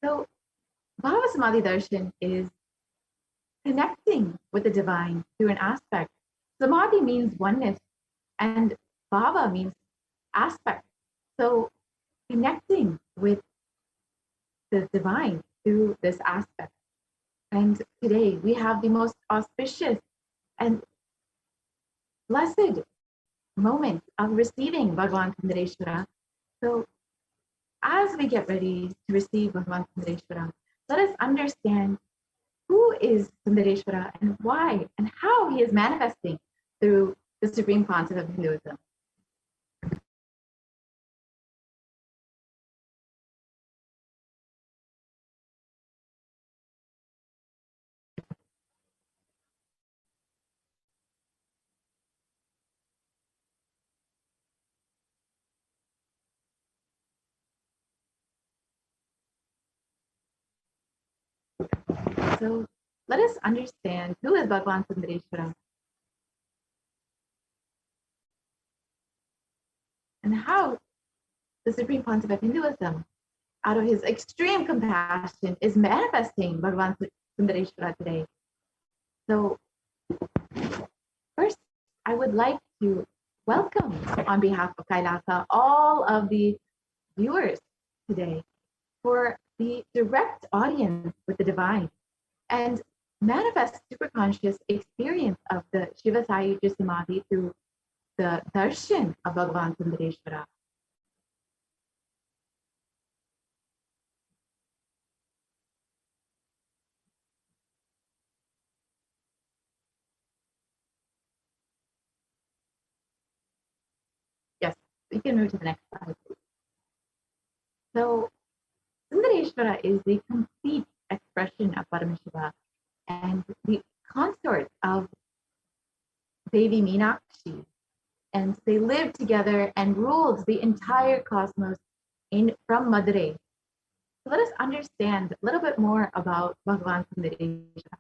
So Bhava Samadhi Darshan is connecting with the divine through an aspect. Samadhi means oneness, and Bhava means aspect. So connecting with the divine through this aspect. And today we have the most auspicious and blessed moment of receiving Bhagavan Sundareshwara. So as we get ready to receive Bhagavan Sundareshwara, let us understand who is Sundareshwara and why and how he is manifesting through the supreme concept of Hinduism. So let us understand who is Bhagavan Sundareshwara and how the supreme concept of Hinduism, out of his extreme compassion, is manifesting Bhagavan Sundareshwara today. So first, I would like to welcome on behalf of Kailasa all of the viewers today for the direct audience with the divine and manifest superconscious experience of the Shiva Sayuja Samadhi through the darshan of Bhagavan Sundareshwara. Yes, we can move to the next slide. So Sundareshwara is the complete expression of Paramashiva and the consort of Devi Meenakshi. And they lived together and ruled the entire cosmos from Madurai. So let us understand a little bit more about Bhagavan Sundareshwara.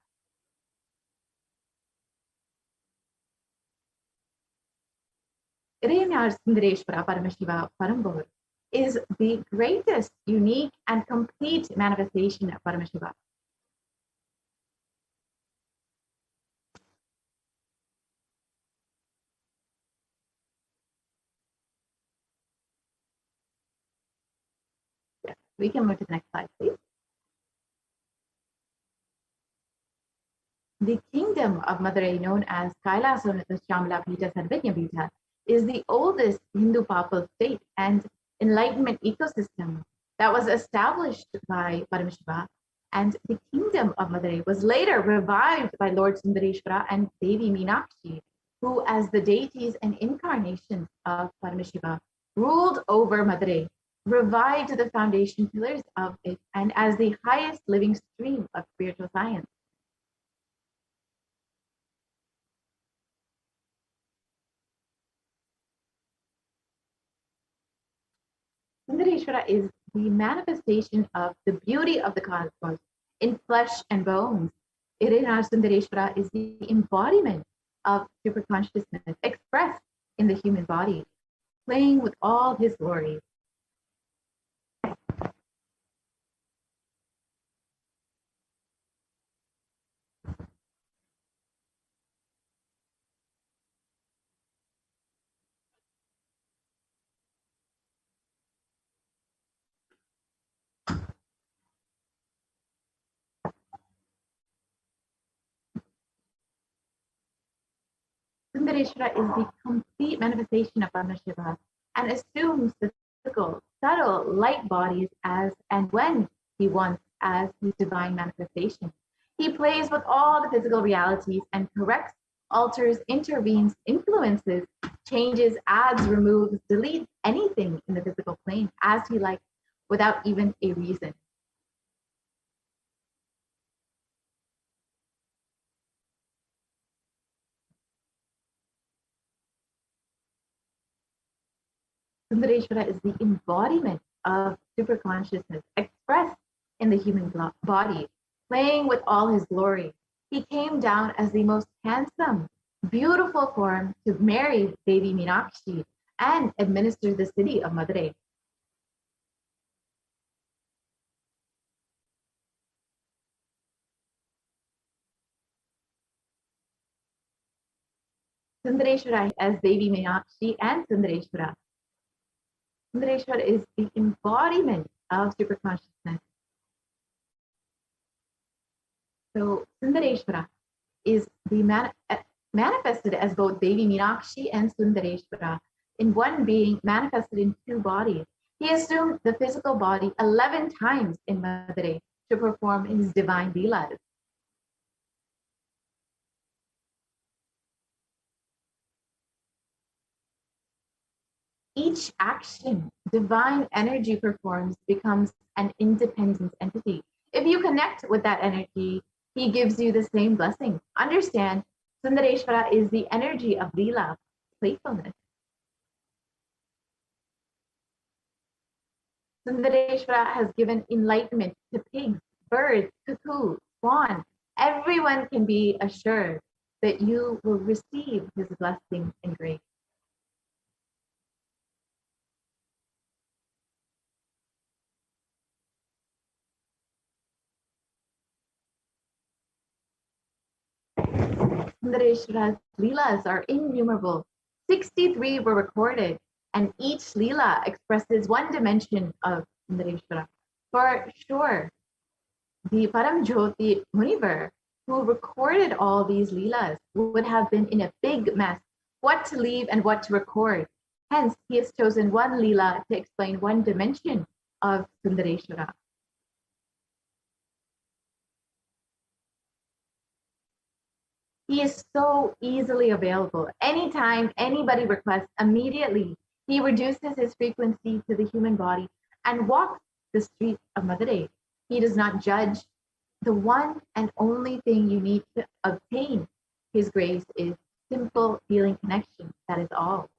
Idayanar Sundareshwara Paramashiva Parambur is the greatest, unique, and complete manifestation of Paramashiva. Yes, we can move to the next slide, please. The kingdom of Madurai, known as Kailasonatha Shyamala Pita Sarvajna Pita, is the oldest Hindu papal state and enlightenment ecosystem that was established by Paramashiva, and the kingdom of Madurai was later revived by Lord Sundareshwara and Devi Meenakshi, who, as the deities and incarnations of Paramashiva, ruled over Madurai, revived the foundation pillars of it, and as the highest living stream of spiritual science. Sundareshwara is the manifestation of the beauty of the cosmos in flesh and bones. Idayanar Sundareshwara is the embodiment of super consciousness expressed in the human body, playing with all his glories. Sundareshwara is the complete manifestation of Paramashiva and assumes the physical, subtle, light bodies as and when he wants as his divine manifestation. He plays with all the physical realities and corrects, alters, intervenes, influences, changes, adds, removes, deletes anything in the physical plane as he likes without even a reason. Sundareshwara is the embodiment of super consciousness expressed in the human body, playing with all his glory. He came down as the most handsome, beautiful form to marry Devi Meenakshi and administer the city of Madurai. Sundareshwara as Devi Meenakshi and Sundareshwara. Sundareshwara is the embodiment of super consciousness. So Sundareshwara is manifested as both Devi Meenakshi and Sundareshwara in one being, manifested in two bodies. He assumed the physical body 11 times in Madurai to perform his divine leelas. Each action divine energy performs becomes an independent entity. If you connect with that energy, he gives you the same blessing. Understand, Sundareshwara is the energy of Leela, playfulness. Sundareshwara has given enlightenment to pigs, birds, cuckoo, swan. Everyone can be assured that you will receive his blessing and grace. Sundareshwara's Leelas are innumerable. 63 were recorded, and each Leela expresses one dimension of Sundareshwara. For sure, the Paramjyoti Munivar, who recorded all these Leelas, would have been in a big mess, what to leave and what to record. Hence, he has chosen one Leela to explain one dimension of Sundareshwara. He is so easily available. Anytime anybody requests, immediately he reduces his frequency to the human body and walks the streets of Madurai. He does not judge. The one and only thing you need to obtain his grace is simple healing connection. That is all.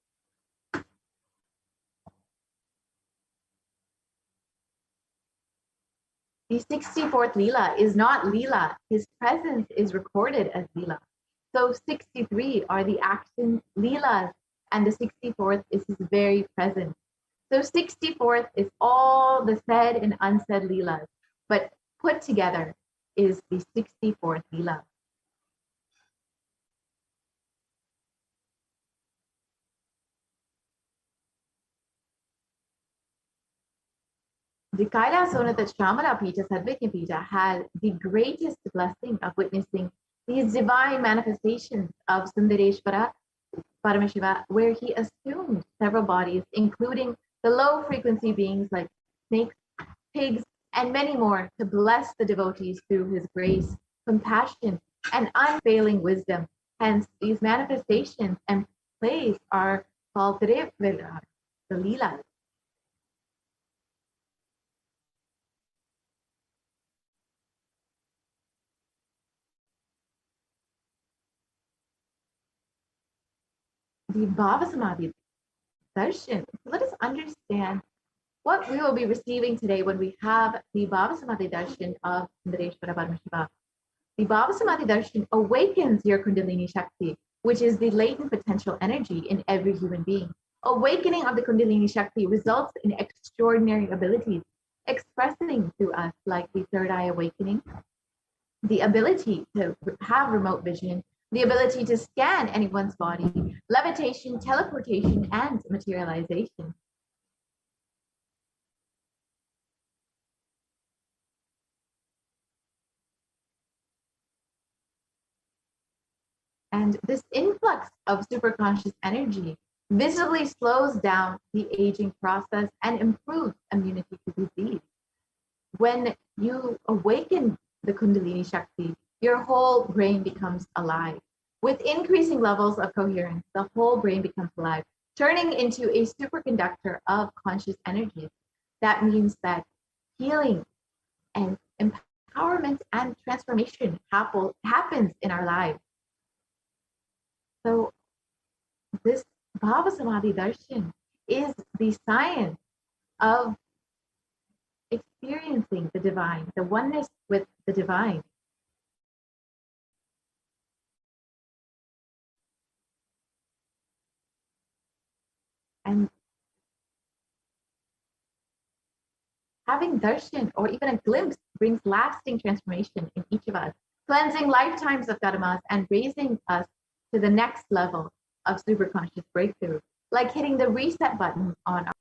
The 64th Leela is not Leela. His presence is recorded as Leela. So 63 are the action Leelas, and the 64th is his very presence. So 64th is all the said and unsaid Leelas, but put together is the 64th Leela. The Kailasonatha Shamala Pita Sadvikya Pita had the greatest blessing of witnessing these divine manifestations of Sundareshwara Paramashiva, where he assumed several bodies, including the low frequency beings like snakes, pigs, and many more, to bless the devotees through his grace, compassion, and unfailing wisdom. Hence, these manifestations and plays are called the Leelas. The Bhava Samadhi darshan. Let us understand what we will be receiving today when we have the Bhava Samadhi darshan of Sundareshwara Paramashiva. The Bhava Samadhi darshan awakens your Kundalini Shakti, which is the latent potential energy in every human being. Awakening of the Kundalini Shakti results in extraordinary abilities, expressing to us like the third eye awakening, the ability to have remote vision, the ability to scan anyone's body, levitation, teleportation, and materialization. And this influx of superconscious energy visibly slows down the aging process and improves immunity to disease. When you awaken the Kundalini Shakti, your whole brain becomes alive. With increasing levels of coherence, the whole brain becomes alive, turning into a superconductor of conscious energies. That means that healing and empowerment and transformation happens in our lives. So this Bhava Samadhi Darshan is the science of experiencing the divine, the oneness with the divine. And having darshan or even a glimpse brings lasting transformation in each of us, cleansing lifetimes of karmas and raising us to the next level. of superconscious breakthrough, like hitting the reset button on our.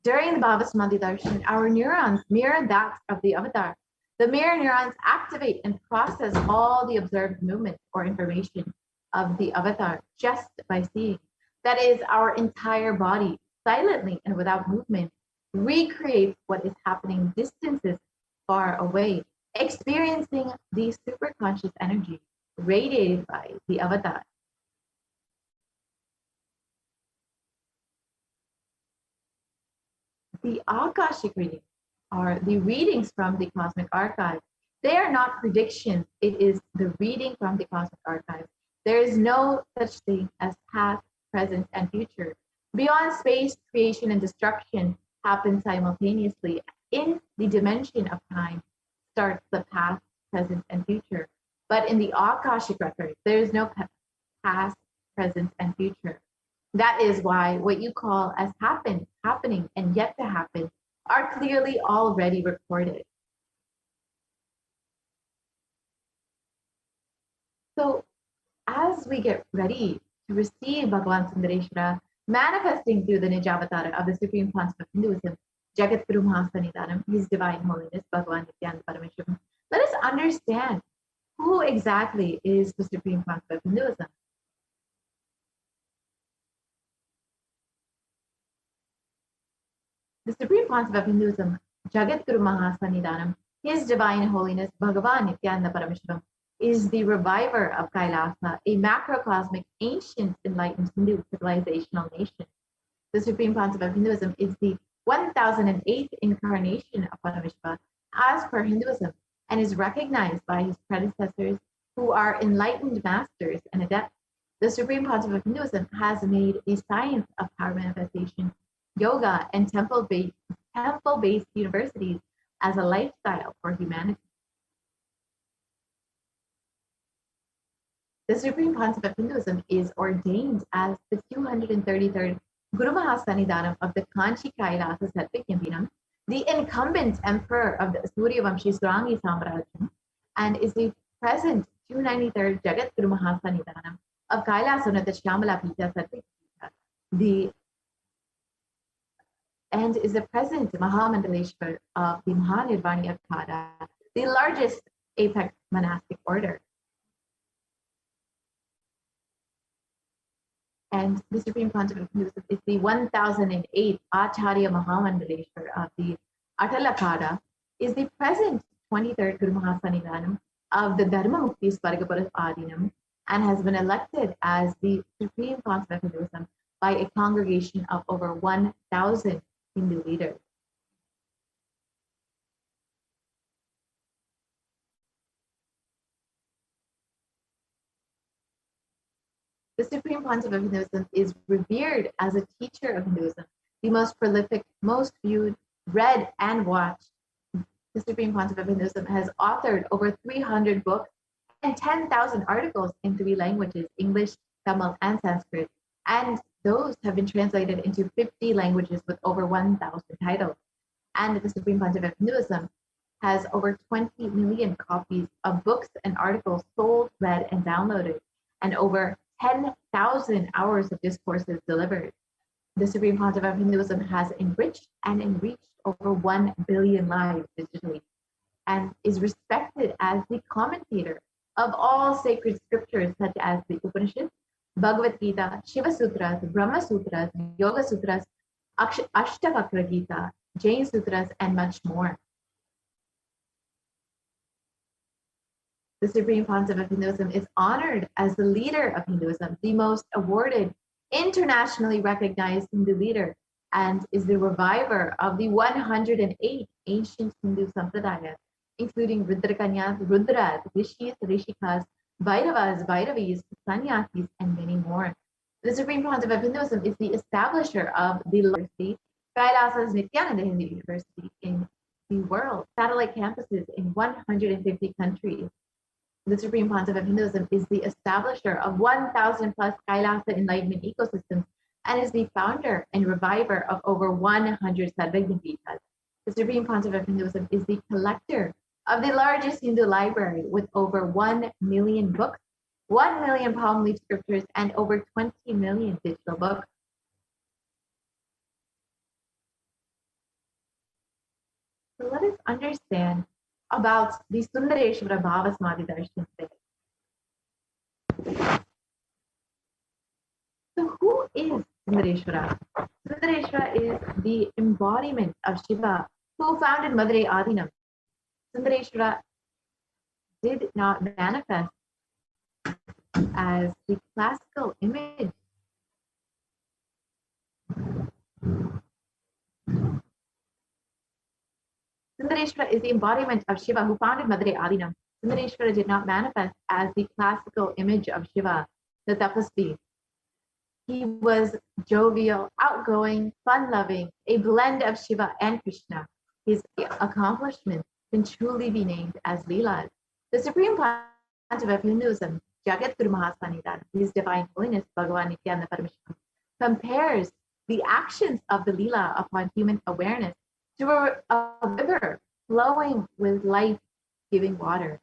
During the Bhava Samadhi Darshan, our neurons mirror that of the avatar. The mirror neurons activate and process all the observed movement or information of the avatar just by seeing. That is, our entire body, silently and without movement, recreates what is happening distances far away, experiencing the superconscious energy radiated by the avatar. The Akashic readings are the readings from the cosmic archive. They are not predictions, it is the reading from the cosmic archive. There is no such thing as past, present, and future. Beyond space, creation and destruction happen simultaneously. In the dimension of time starts the past, present, and future. But in the Akashic record, there is no past, present, and future. That is why what you call as happening, and yet to happen are clearly already recorded. So as we get ready to receive Bhagavan Sundareshwara manifesting through the Nijavatara of the Supreme Concept of Hinduism, Jagat Guru Mahasanidanam, His Divine Holiness, Bhagavan Nithyananda Paramashivam, let us understand who exactly is the Supreme Concept of Hinduism. The Supreme Concept of Hinduism, Jagat Guru Mahasanidanam, His Divine Holiness, Bhagavan Nithyananda Paramashivam, is the reviver of Kailasa, a macrocosmic, ancient, enlightened Hindu civilizational nation. The Supreme Concept of Hinduism is the 1008th incarnation of Paramashiva as per Hinduism, and is recognized by his predecessors who are enlightened masters and adepts. The Supreme Concept of Hinduism has made the science of power manifestation, yoga, and temple-based universities as a lifestyle for humanity. The Supreme Concept of Hinduism is ordained as the 233rd Guru Mahasanidanam of the Kanchi Kailasa Sattvikyambinam, the incumbent emperor of the Suryavamshi Srangi Samrajyam, and is the present 293rd Jagat Guru Mahasanidanam of Kailasonata Shyamala Pita Sattvikyambinam, and is the present Mahamandaleshwar of the Mahanirvani Akhada, the largest apex monastic order. And the Supreme Concept of Hinduism is the 1008th Acharya Mahamandaleshwar of the Atalakada, is the present 23rd Guru Mahasanidanam of the Dharma Mukti Swargapuras Adinam, and has been elected as the Supreme Concept of Hinduism by a congregation of over 1,000 Hindu leaders. The Supreme Concept of Hinduism is revered as a teacher of Hinduism, the most prolific, most viewed, read, and watched. The Supreme Concept of Hinduism has authored over 300 books and 10,000 articles in 3 languages, English, Tamil, and Sanskrit, and those have been translated into 50 languages with over 1,000 titles. And the Supreme Concept of Hinduism has over 20 million copies of books and articles sold, read, and downloaded, and over 10,000 hours of discourses delivered. The Supreme Concept of Hinduism has enriched and enriched over 1 billion lives digitally, and is respected as the commentator of all sacred scriptures such as the Upanishads, Bhagavad Gita, Shiva Sutras, Brahma Sutras, Yoga Sutras, Ashtavakra Gita, Jain Sutras, and much more. The Supreme Concept of Hinduism is honored as the leader of Hinduism, the most awarded, internationally recognized Hindu leader, and is the reviver of the 108 ancient Hindu sampradayas, including Rudrakanyas, Rudras, Rishis, Rishikas, Bhairavas, Bhairavis, Sannyasis, and many more. The Supreme Concept of Hinduism is the establisher of the university, Kailasa's Nithyananda Hindu University in the world, satellite campuses in 150 countries. The Supreme Concept of Hinduism is the establisher of 1,000 plus Kailasa enlightenment ecosystems, and is the founder and reviver of over 100 Sarvajnapitas. The Supreme Concept of Hinduism is the collector of the largest Hindu library with over 1 million books 1 million palm leaf scriptures, and over 20 million digital books. So let us understand about the Sundareshwara Bhava Samadhi Darshan today. So who is Sundareshwara? Sundareshwara is the embodiment of Shiva who founded Madurai Adinam. Sundareshwara did not manifest as the classical image Sundareshwara is the embodiment of Shiva who founded Madurai Adinam. Sundareshwara did not manifest as the classical image of Shiva, the tapasvi. He was jovial, outgoing, fun-loving, a blend of Shiva and Krishna. His accomplishments can truly be named as Leelas. The supreme pontiff of Hinduism, Jagat Guru Mahasanidan, His Divine Holiness Bhagavan Nithyananda Paramashivam, compares the actions of the Leela upon human awareness to a river flowing with life-giving water,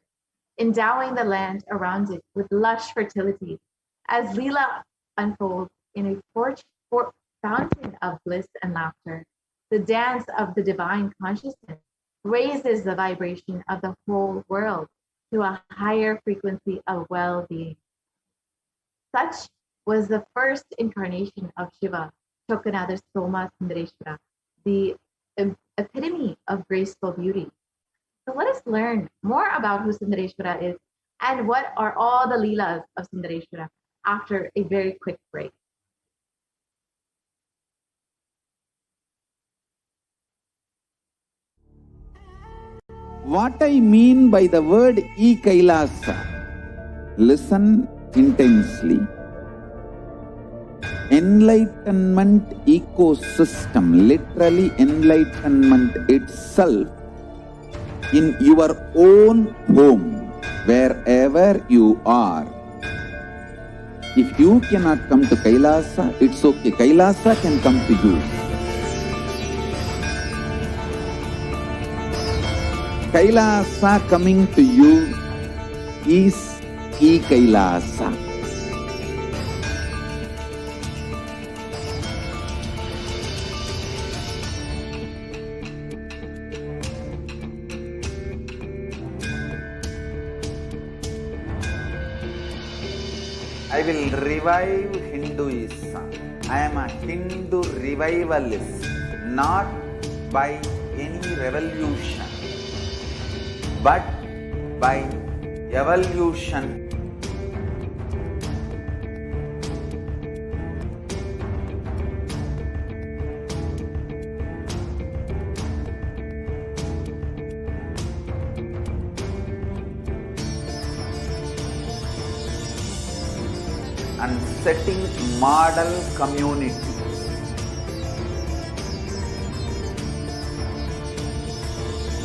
endowing the land around it with lush fertility. As Leela unfolds in a fountain of bliss and laughter, the dance of the divine consciousness raises the vibration of the whole world to a higher frequency of well-being. Such was the first incarnation of Shiva, Chokanada Soma Sundareshwara, the epitome of graceful beauty. So let us learn more about who Sundareshwara is and what are all the Leelas of Sundareshwara after a very quick break. What I mean by the word e-Kailasa, listen intensely. Enlightenment ecosystem, literally enlightenment itself, in your own home, wherever you are. If you cannot come to Kailasa, it's okay. Kailasa can come to you. Kailasa coming to you is e-Kailasa. I will revive Hinduism. I am a Hindu revivalist, not by any revolution, but by evolution. And setting model communities.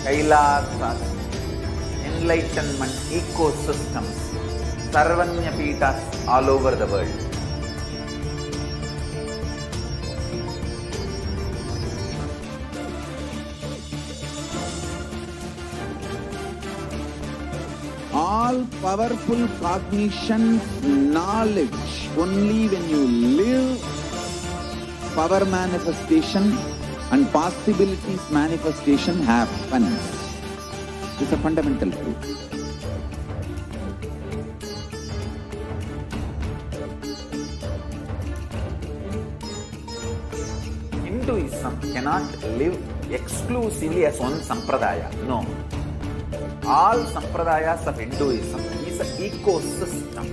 Kailasas, enlightenment ecosystems, Sarvanya Pitas all over the world. All powerful cognition, knowledge, only when you live, power manifestation and possibilities manifestation happens. It's a fundamental truth. Hinduism cannot live exclusively as one sampradaya. No. All sampradayas of Hinduism is an ecosystem.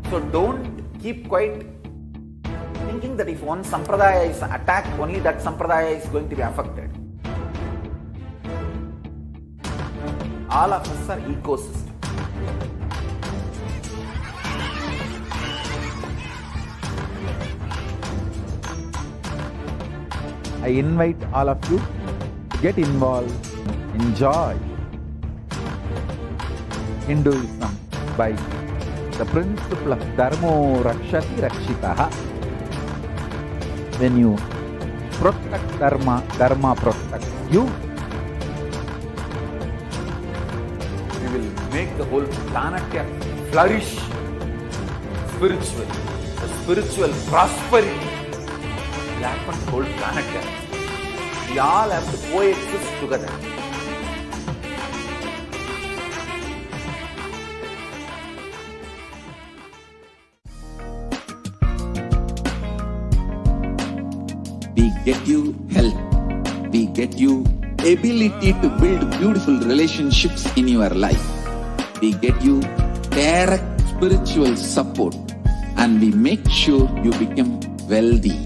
So don't keep quiet thinking that if one sampradaya is attacked, only that sampradaya is going to be affected. All of us are ecosystems. I invite all of you to get involved, enjoy Hinduism by the principle of Dharmo Rakshati Rakshitaha. when you protect Dharma, Dharma protect you. We will make the whole planet flourish spiritually. The spiritual prosperity will happen to the whole planet. We all have to coexist together. We get you health. We get you ability to build beautiful relationships in your life. We get you direct spiritual support, and we make sure you become wealthy.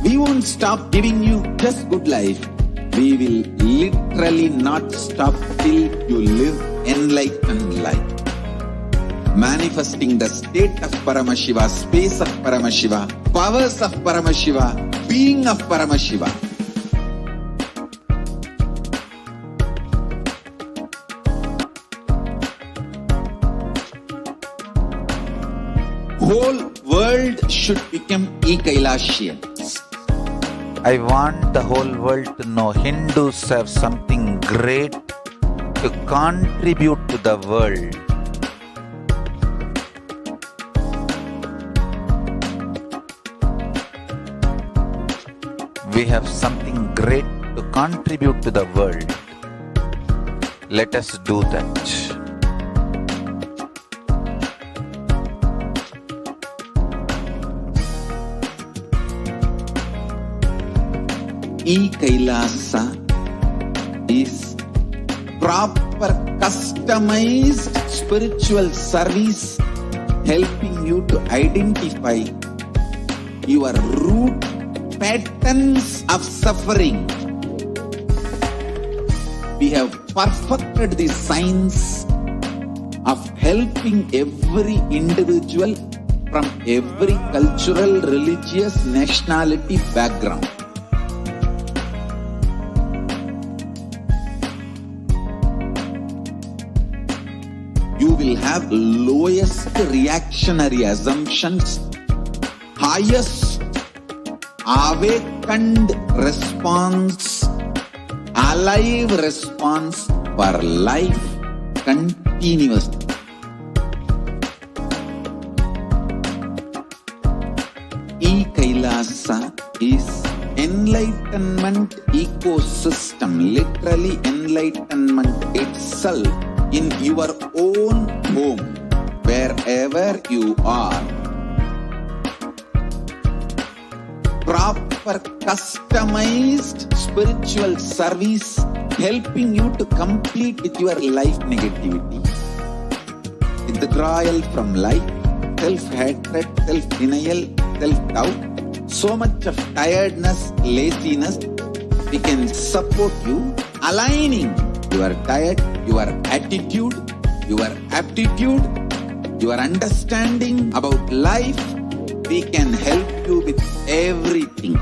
We won't stop giving you just good life. We will literally not stop till you live enlightened life. Manifesting the state of Paramashiva, space of Paramashiva, powers of Paramashiva, being of Paramashiva. Whole world should become Ekailashians. I want the whole world to know Hindus have something great to contribute to the world. We have something great to contribute to the world. Let us do that. E-Kailasa is proper customized spiritual service helping you to identify your root patterns of suffering. We have perfected the science of helping every individual from every cultural, religious, nationality background. You will have lowest reactionary assumptions, highest awakened response, alive response for life continuously. E-Kailasa is enlightenment ecosystem, literally enlightenment itself in your own home, wherever you are. Proper customized spiritual service helping you to complete with your life negativity. Withdrawal from life, self-hatred, self-denial, self-doubt, so much of tiredness, laziness. We can support you aligning your diet, your attitude, your aptitude, your understanding about life. We can help you with everything.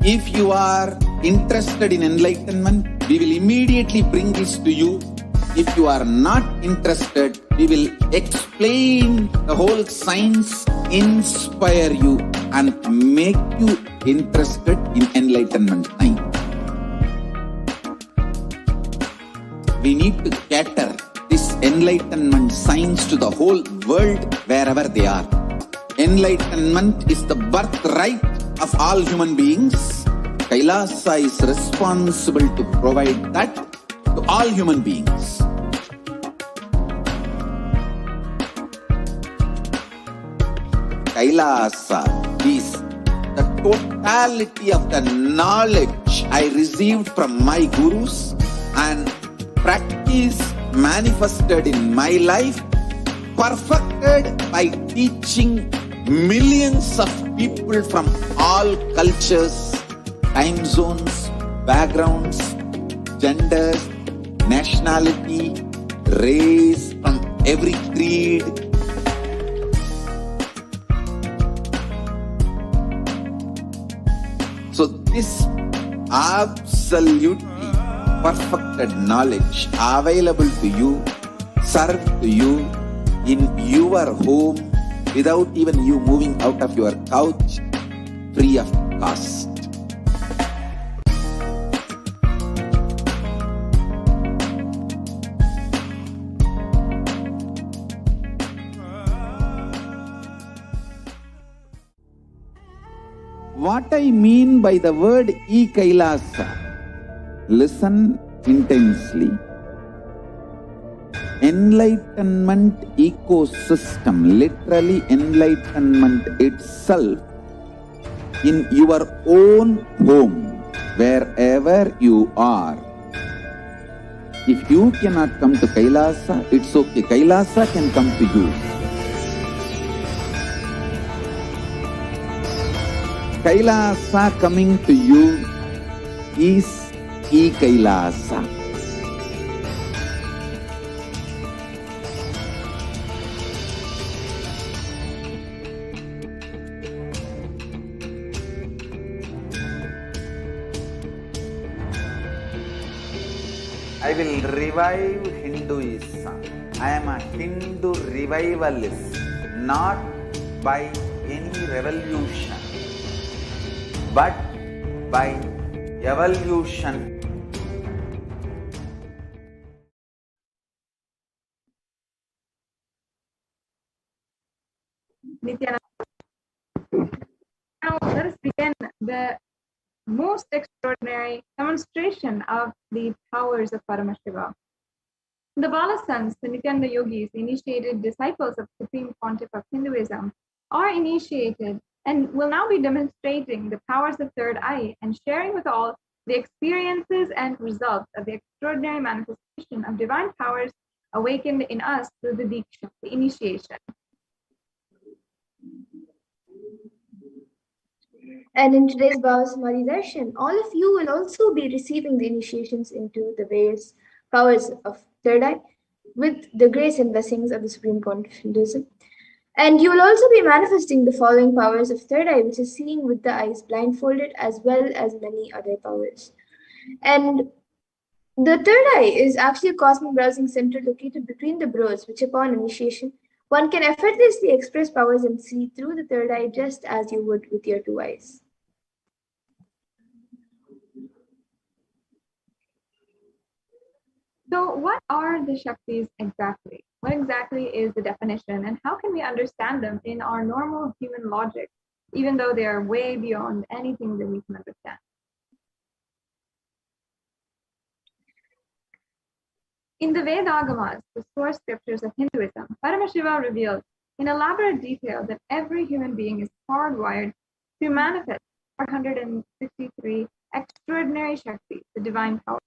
If you are interested in enlightenment, we will immediately bring this to you. If you are not interested, we will explain the whole science, inspire you, and make you interested in enlightenment time. We need to cater this enlightenment science to the whole world wherever they are. Enlightenment is the birthright of all human beings. Kailasa is responsible to provide that to all human beings. Kailasa is the totality of the knowledge I received from my gurus and practice manifested in my life, perfected by teaching millions of people from all cultures, time zones, backgrounds, genders, nationality, race, from every creed, this absolutely perfected knowledge available to you, served to you in your home without even you moving out of your couch, free of cost. What I mean by the word e-Kailasa, listen intensely. Enlightenment ecosystem, literally enlightenment itself, in your own home, wherever you are. If you cannot come to Kailasa, it's okay. Kailasa can come to you. Kailasa coming to you is e-Kailasa. I will revive Hinduism. I am a Hindu revivalist, not by any revolution, but by evolution. Nithyananda. Now let us begin the most extraordinary demonstration of the powers of Paramashiva. The Balasans, the Nityananda yogis, initiated disciples of Supreme Pontiff of Hinduism, are initiated and will now be demonstrating the powers of third eye and sharing with all the experiences and results of the extraordinary manifestation of divine powers awakened in us through the Diksha, the initiation. And in today's Bhava Samadhi Darshan, all of you will also be receiving the initiations into the various powers of third eye with the grace and blessings of the Supreme Pontiff of Hinduism. And you will also be manifesting the following powers of third eye, which is seeing with the eyes blindfolded, as well as many other powers. And the third eye is actually a cosmic browsing center located between the brows, which upon initiation, one can effortlessly express powers and see through the third eye just as you would with your two eyes. So what are the Shaktis exactly? What exactly is the definition, and how can we understand them in our normal human logic, even though they are way beyond anything that we can understand? In the Vedagamas, the source scriptures of Hinduism, Paramashiva reveals in elaborate detail that every human being is hardwired to manifest 463 extraordinary Shaktis, the divine powers.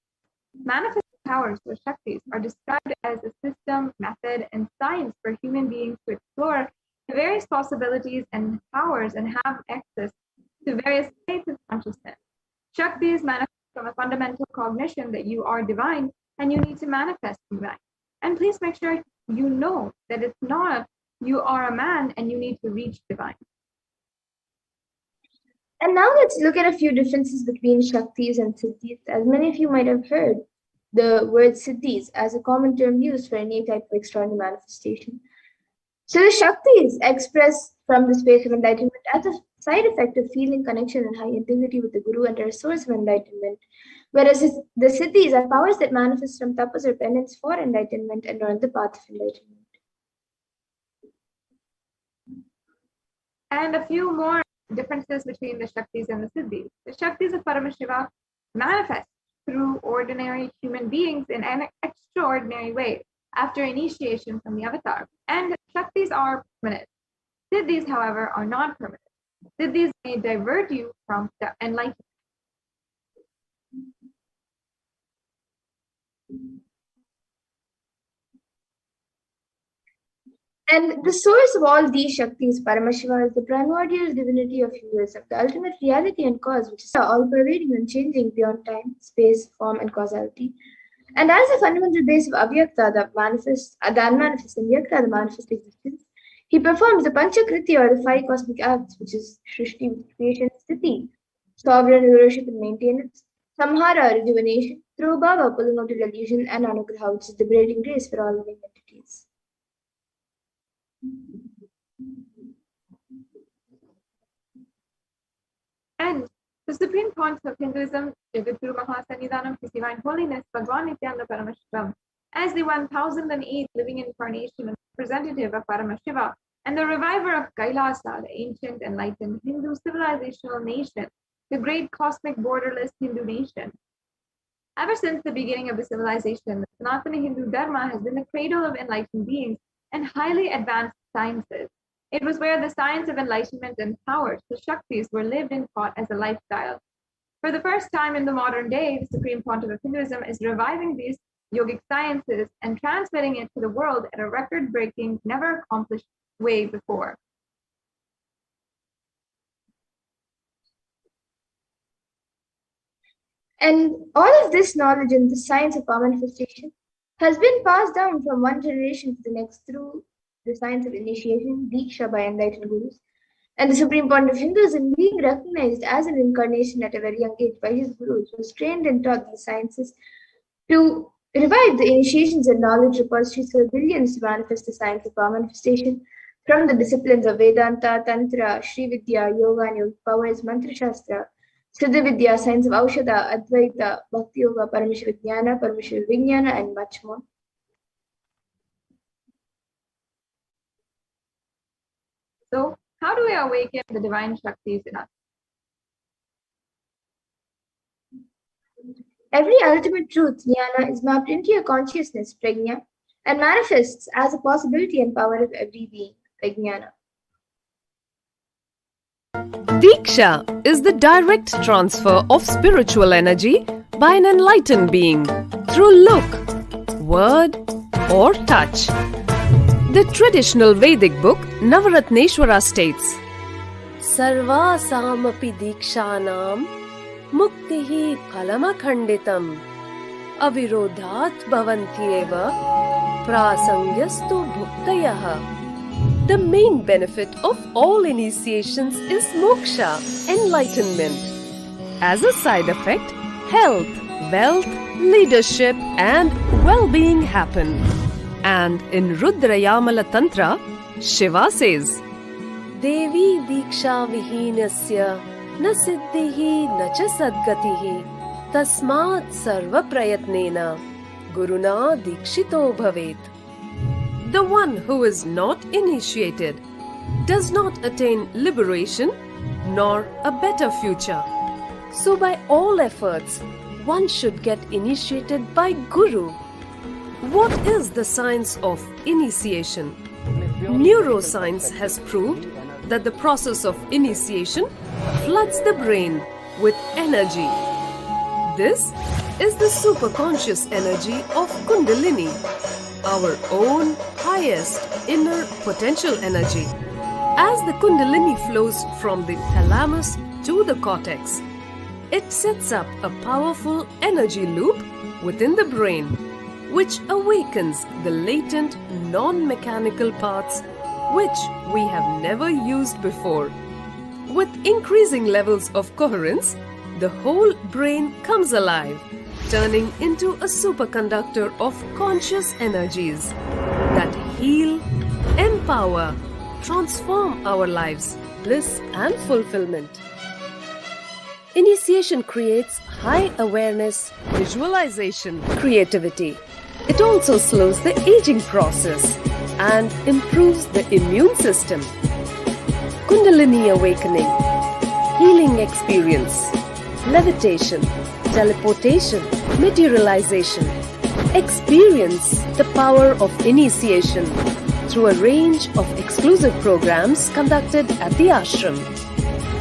Manifest powers or Shaktis are described as a system, method, and science for human beings to explore the various possibilities and powers and have access to various states of consciousness. Shaktis manifest from a fundamental cognition that you are divine and you need to manifest divine. And please make sure you know that it's not you are a man and you need to reach divine. And now let's look at a few differences between Shaktis and Siddhis. As many of you might have heard the word Siddhis as a common term used for any type of extraordinary manifestation. So the Shaktis express from the space of enlightenment as a side effect of feeling connection and high integrity with the Guru and are a source of enlightenment, whereas the Siddhis are powers that manifest from tapas or penance for enlightenment and are on the path of enlightenment. And a few more differences between the Shaktis and the Siddhis. The Shaktis of Paramashiva manifest through ordinary human beings in an extraordinary way after initiation from the avatar. And Shaktis are permanent. Siddhis, however, are not permanent. Siddhis may divert you from the enlightenment. And the source of all these Shaktis, Paramashiva, is the primordial divinity of Hinduism, the ultimate reality and cause, which is all-pervading and changing beyond time, space, form, and causality. And as a fundamental base of Avyakta, the unmanifest, and Vyakta, the manifest existence, he performs the Panchakriti or the five cosmic acts, which is Shrishti, creation, Sthiti, sovereign rulership and maintenance, samhara, rejuvenation, through bhava, pulling out delusion, and anugraha, which is liberating grace for all living entities. And the supreme point of Hinduism, Jagadguru Mahasannidhanam, His Divine Holiness, Bhagwan Nithyananda Paramashivam, as the 1008th living incarnation and representative of Paramashiva, and the reviver of Kailasa, the ancient enlightened Hindu civilizational nation, the great cosmic borderless Hindu nation. Ever since the beginning of the civilization, the Sanatana Hindu Dharma has been the cradle of enlightened beings and highly advanced sciences. It was where the science of enlightenment and power, the Shaktis, were lived and taught as a lifestyle. For the first time in the modern day, the Supreme Pontiff of Hinduism is reviving these yogic sciences and transmitting it to the world at a record-breaking, never accomplished way before. And all of this knowledge in the science of power manifestation has been passed down from one generation to the next through the science of initiation, Diksha by enlightened gurus, and the Supreme Pontiff of Hinduism being recognized as an incarnation at a very young age by his gurus, was trained and taught these sciences to revive the initiations and knowledge repositories for billions to manifest the science of power manifestation from the disciplines of Vedanta, Tantra, Sri Vidya, Yoga and Yogic powers, Mantra Shastra, Siddhi Vidya, science of Aushadha, Advaita, Bhakti Yoga, Paramashivoham, Paramashivoham, and much more. So, how do we awaken the divine Shaktis in us? Every ultimate truth, jnana, is mapped into your consciousness, prajna, and manifests as a possibility and power of every being, prajnana. Diksha is the direct transfer of spiritual energy by an enlightened being through look, word, or touch. The traditional Vedic book Navaratneshwara states, Sarva samapi dikshanam muktihi phalamakhanditam avirodhat bhavantyeva prasangyastu bhuktayah. The main benefit of all initiations is moksha, enlightenment. As a side effect, health, wealth, leadership and well-being happen. And in Rudrayamala Tantra, Shiva says, Devi diksha vihinasya na siddhihi na cha sadgatihi tasmat sarva prayatnena guruna dikshito bhavet. The one who is not initiated does not attain liberation nor a better future. So by all efforts, one should get initiated by Guru. What is the science of initiation? Neuroscience has proved that the process of initiation floods the brain with energy. This is the superconscious energy of Kundalini, our own highest inner potential energy. As the Kundalini flows from the thalamus to the cortex, it sets up a powerful energy loop within the brain, which awakens the latent non-mechanical parts which we have never used before. With increasing levels of coherence, the whole brain comes alive, turning into a superconductor of conscious energies that heal, empower, transform our lives, bliss and fulfillment. Initiation creates high awareness, visualization, creativity. It also slows the aging process and improves the immune system. Kundalini awakening, healing experience, levitation, teleportation, materialization. Experience the power of initiation through a range of exclusive programs conducted at the ashram.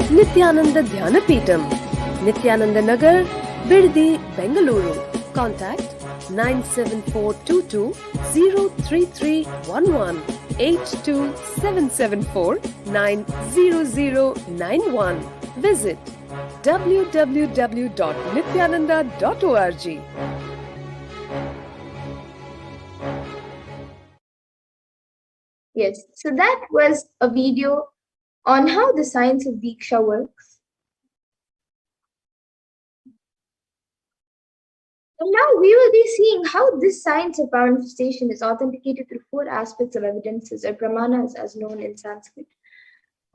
Nithyananda Dhyanapitham, Nithyananda Nagar, Biddi, Bengaluru. Contact 97422 03311 82774 90091. Visit www.nithyananda.org. Yes, so that was a video on how the science of Diksha works. And now we will be seeing how this science of manifestation is authenticated through four aspects of evidences, or pramanas as known in Sanskrit.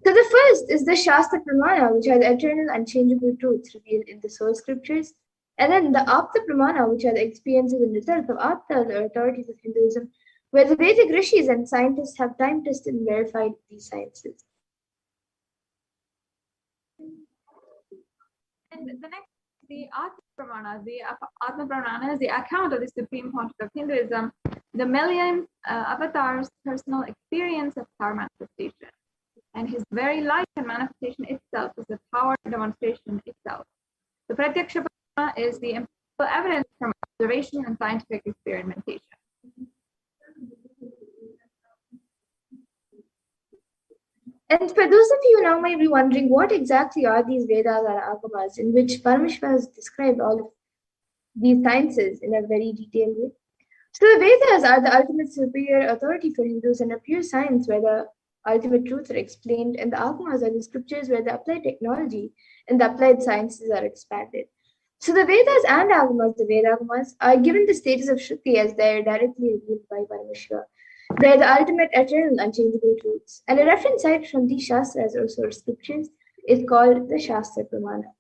So the first is the Shastra Pramana, which are the eternal, unchangeable truths revealed in the source scriptures. And then the Apta Pramana, which are the experiences and results of Apta, the authorities of Hinduism, where the Vedic rishis and scientists have time tested and verified these sciences. And the next, the Atma Pramana. The Atma Pramana is the account of the supreme pontiff of Hinduism, the million avatars' personal experience of power manifestation. And his very life and manifestation itself is the power demonstration itself. The Pratyaksha Pramana is the empirical evidence from observation and scientific experimentation. And for those of you now might be wondering, what exactly are these Vedas or Agamas, in which Paramashiva has described all of these sciences in a very detailed way? So the Vedas are the ultimate superior authority for Hindus and a pure science where the ultimate truths are explained, and the Agamas are the scriptures where the applied technology and the applied sciences are expanded. So the Vedas and Agamas, the Vedagamas, are given the status of Shruti as they are directly revealed by Paramashiva. They are the ultimate, eternal, unchangeable truths. And a reference cited from these Shastras or source scriptures is called the Shastra Pramana.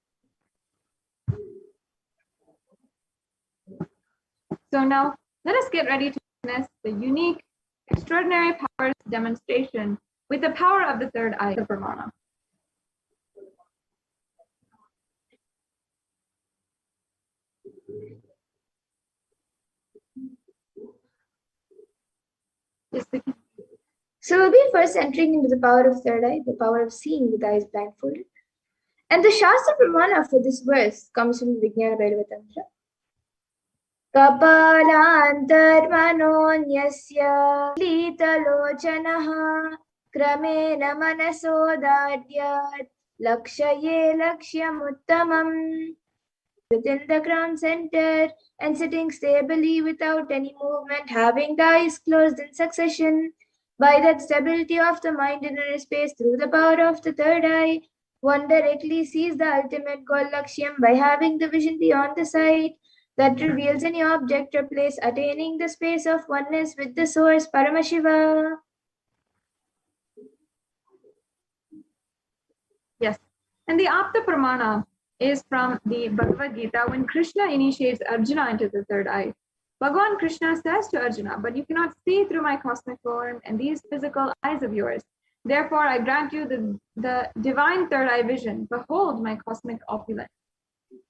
So now let us get ready to witness the unique, extraordinary powers demonstration with the power of the third eye, the Pramana. So we'll be first entering into the power of third eye, the power of seeing with eyes blindfolded. And the Shastra Pramana for this verse comes from the Vijnana Bhairava Tantra. Kapalantarmanonyasya litalochanaha kramena manasodadyat lakshaye lakshyamutamam. Within the crown center and sitting stably without any movement, having the eyes closed in succession, by that stability of the mind in inner space through the power of the third eye, one directly sees the ultimate goal lakshyam by having the vision beyond the sight that reveals any object or place, attaining the space of oneness with the source, Paramashiva. Yes, and the Apta Pramana is from the Bhagavad Gita when Krishna initiates Arjuna into the third eye. Bhagavan Krishna says to Arjuna, "But you cannot see through my cosmic form and these physical eyes of yours. Therefore, I grant you the divine third eye vision. Behold my cosmic opulence."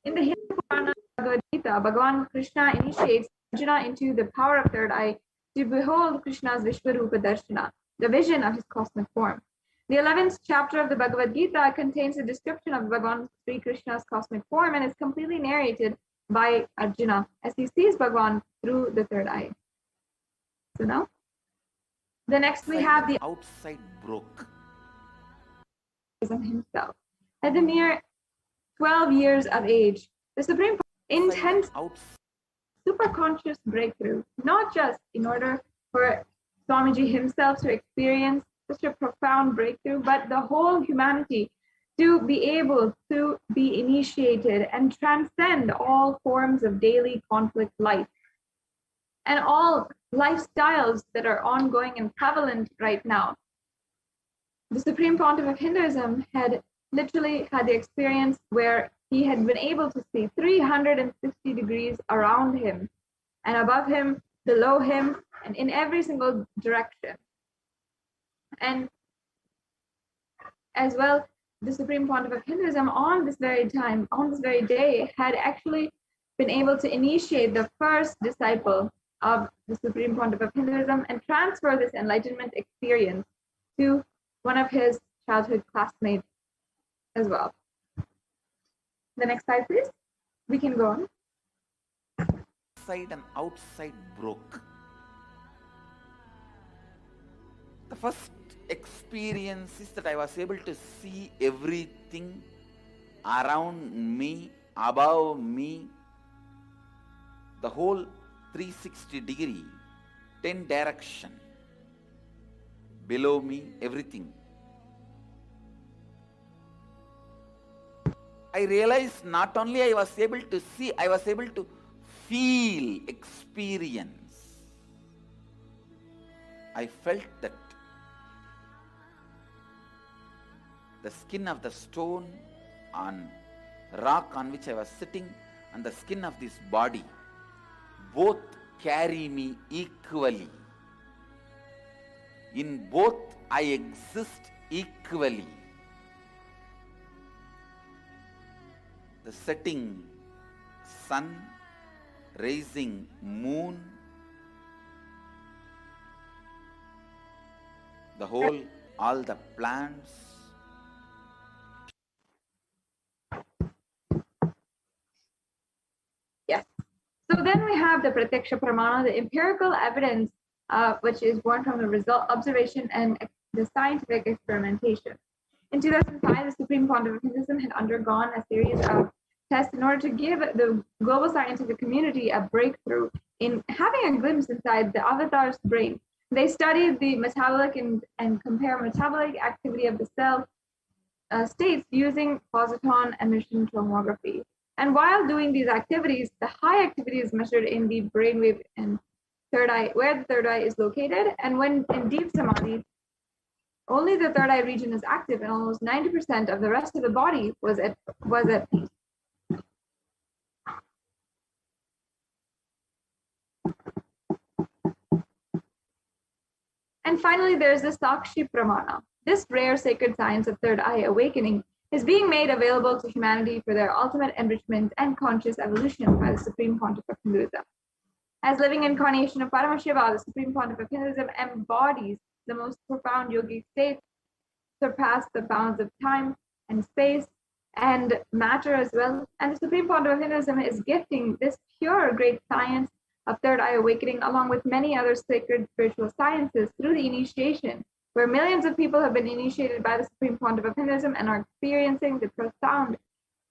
In the Hindu Purana Bhagavad Gita, Bhagavan Krishna initiates Arjuna into the power of third eye to behold Krishna's Vishwarupa Darshana, the vision of his cosmic form. The 11th chapter of the Bhagavad Gita contains a description of Bhagavan Sri Krishna's cosmic form and is completely narrated by Arjuna as he sees Bhagavan through the third eye. So now, the next we have the outside broke. himself. At the mere 12 years of age, the Supreme intense superconscious breakthrough, not just in order for Swamiji himself to experience such a profound breakthrough, but the whole humanity to be able to be initiated and transcend all forms of daily conflict life and all lifestyles that are ongoing and prevalent right now. The Supreme Pontiff of Hinduism had literally had the experience where he had been able to see 360 degrees around him and above him, below him, and in every single direction. And as well, the Supreme Pontiff of Hinduism on this very time, on this very day, had actually been able to initiate the first disciple of the Supreme Pontiff of Hinduism and transfer this enlightenment experience to one of his childhood classmates as well. The next slide, please. We can go on. Inside and outside broke. The first experience is that I was able to see everything around me, above me, the whole 360 degree, 10 direction, below me, everything. I realized not only I was able to see, I was able to feel, experience. I felt that the skin of the stone on rock on which I was sitting and the skin of this body both carry me equally. In both I exist equally. The setting sun, rising moon, the whole, all the plants. Yes. So then we have the Pratyaksha Pramana, the empirical evidence, which is born from the result, observation, and the scientific experimentation. In 2005, the Supreme Quantum of Hinduism had undergone a series of tests in order to give the global scientific community a breakthrough in having a glimpse inside the avatar's brain. They studied the metabolic and compare metabolic activity of the cell states using positron emission tomography. And while doing these activities, the high activity is measured in the brainwave and third eye, where the third eye is located. And when in deep samadhi, only the third eye region is active, and almost 90% of the rest of the body was at peace. And finally, there's the Sakshi Pramana. This rare sacred science of third eye awakening is being made available to humanity for their ultimate enrichment and conscious evolution by the Supreme Pontiff of Hinduism. As living incarnation of Paramashiva, the Supreme Pontiff of Hinduism embodies the most profound yogic states, surpass the bounds of time and space and matter as well. And the Supreme Pontiff of Hinduism is gifting this pure great science of third eye awakening along with many other sacred spiritual sciences through the initiation, where millions of people have been initiated by the Supreme Pontiff of Hinduism and are experiencing the profound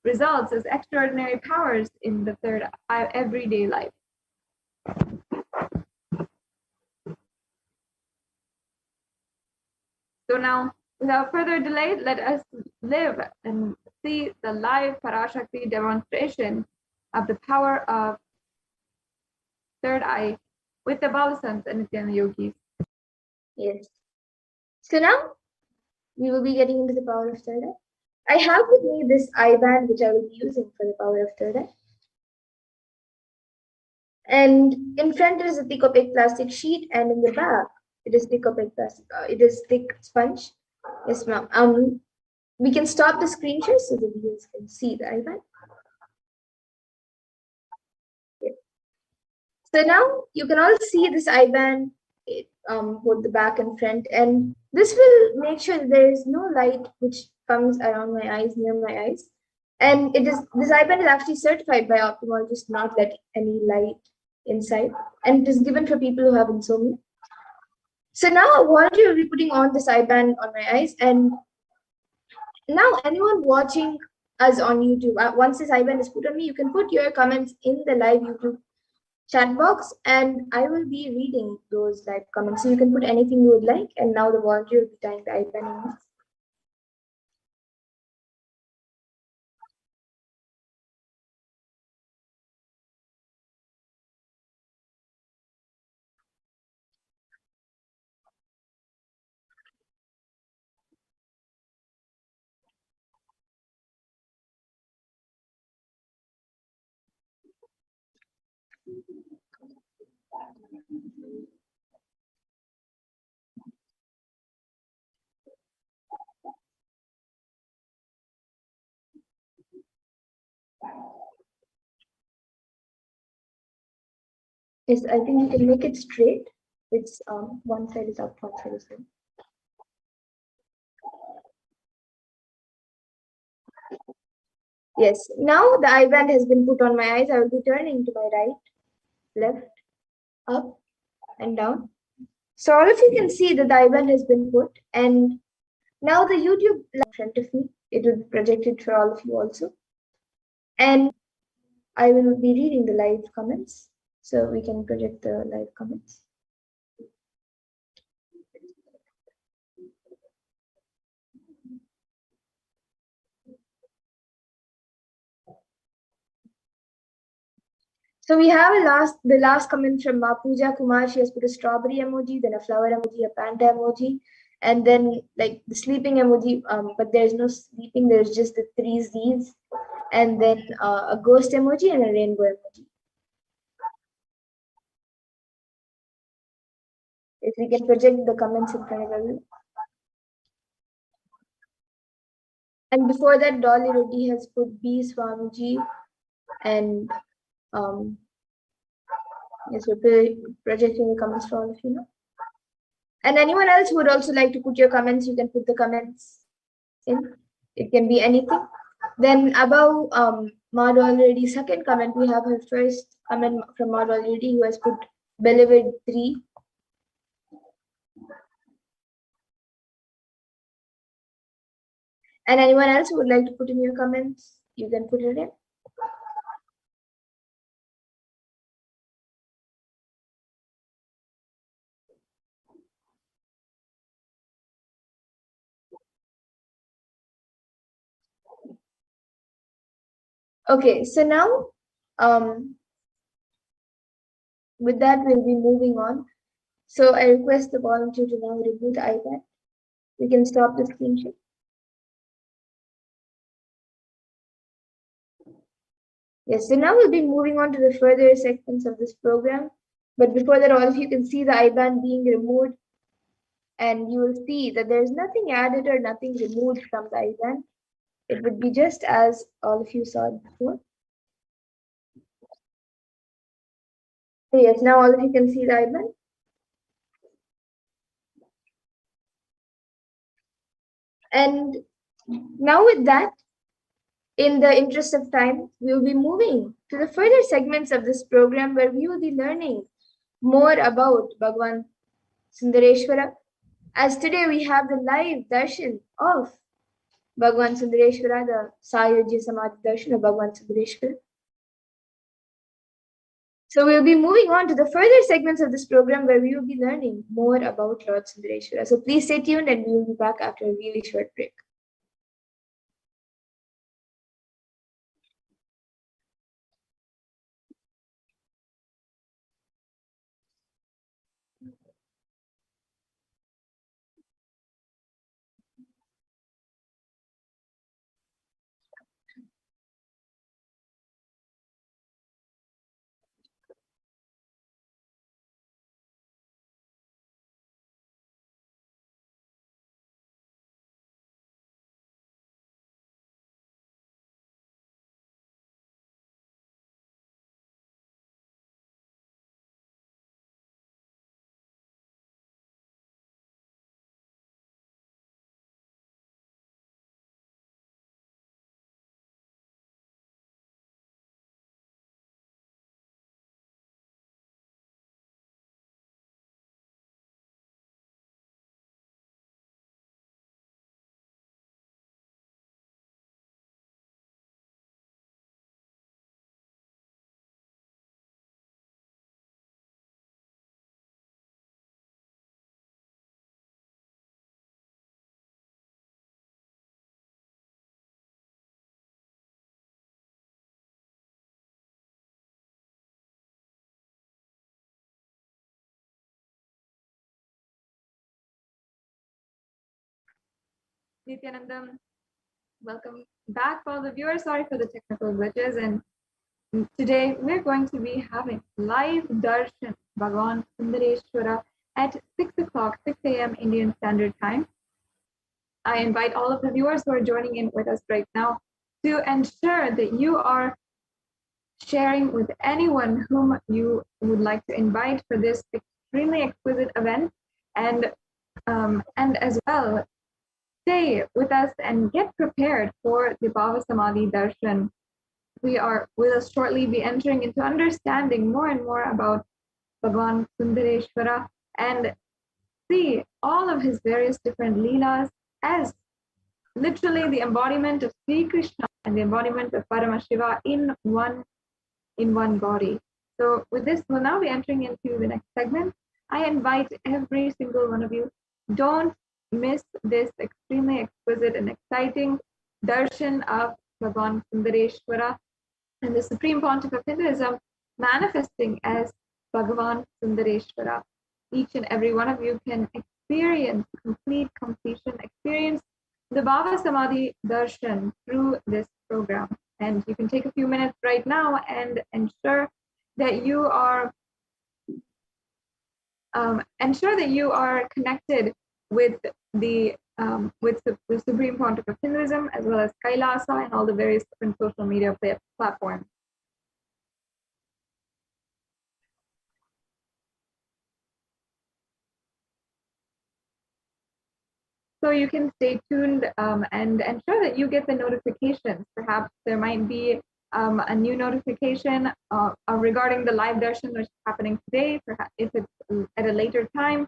results as extraordinary powers in the third eye everyday life. So now, without further delay, let us live and see the live Parashakti demonstration of the power of third eye with the Bhavasants and Nithyananda yogis. Yes. So now we will be getting into the power of third eye. I have with me this eye band which I will be using for the power of third eye. And in front is a thick opaque plastic sheet, and in the back it is thick opaque plastic. It is thick sponge. Yes, ma'am. We can stop the screen share so the viewers can see the eye band. Okay. So now you can all see this eye band, both the back and front, and this will make sure that there is no light which comes around my eyes, near my eyes. And this eye band is actually certified by ophthalmologists not let any light inside, and it is given for people who have insomnia. So now a volunteer will be putting on this eye band on my eyes, and now anyone watching us on YouTube, once this eye band is put on me, you can put your comments in the live YouTube chat box, and I will be reading those live comments. So you can put anything you would like, and now the volunteer will be tying the eye band on. Yes, I think you can make it straight. It's one side is up, one side is down. Yes, now the eye band has been put on my eyes. I will be turning to my right, left, up, and down. So all of you can see that the eye band has been put, and now the YouTube in front of me, it will be projected for all of you also. And I will be reading the live comments, so we can project the live comments. So we have the last comment from Pooja Kumar. She has put a strawberry emoji, then a flower emoji, a panda emoji, and then like the sleeping emoji. But there's no sleeping. There's just the 3 Z's, and then a ghost emoji and a rainbow emoji. If we can project the comments in front of you. And before that, Dolly Reddy has put B Swamiji, and yes, we're projecting the comments for all of you now. And anyone else who would also like to put your comments, you can put the comments in. It can be anything. Then above Madhul Reddy's second comment, we have her first comment from Madhul Reddy, who has put Beloved 3. And anyone else who would like to put in your comments, you can put it in. Okay, so now with that, we'll be moving on. So I request the volunteer to now reboot the iPad. We can stop the screen share. Yes, so now we'll be moving on to the further segments of this program. But before that, all of you can see the IBAN being removed, and you will see that there's nothing added or nothing removed from the IBAN. It would be just as all of you saw it before. So yes, now all of you can see the IBAN. And now with that, in the interest of time, we will be moving to the further segments of this program where we will be learning more about Bhagwan Sundareshwara. As today we have the live darshan of Bhagwan Sundareshwara, the Sayajya Samadhi darshan of Bhagwan Sundareshwara. So we'll be moving on to the further segments of this program where we will be learning more about Lord Sundareshwara. So please stay tuned and we will be back after a really short break. Nithyanandam, welcome back, all the viewers. Sorry for the technical glitches. And today we're going to be having live darshan Bhagwan Sundareshwara at 6 o'clock, 6 a.m. Indian Standard Time. I invite all of the viewers who are joining in with us right now to ensure that you are sharing with anyone whom you would like to invite for this extremely exquisite event, and as well stay with us and get prepared for the Bhava Samadhi Darshan. We will shortly be entering into understanding more and more about Bhagwan Sundareshwara and see all of his various different leelas as literally the embodiment of Sri Krishna and the embodiment of Paramashiva in one body. So with this, we'll now be entering into the next segment. I invite every single one of you, don't miss this extremely exquisite and exciting darshan of Bhagwan Sundareshwara and the Supreme Pontiff of Hinduism, manifesting as Bhagavan Sundareshwara. Each and every one of you can experience completion, experience the Bhava Samadhi Darshan through this program. And you can take a few minutes right now and ensure that you are connected with the Supreme Pontiff of Hinduism, as well as Kailasa and all the various different social media platforms. So you can stay tuned and ensure that you get the notifications. Perhaps there might be a new notification regarding the live darshan which is happening today, perhaps if it's at a later time,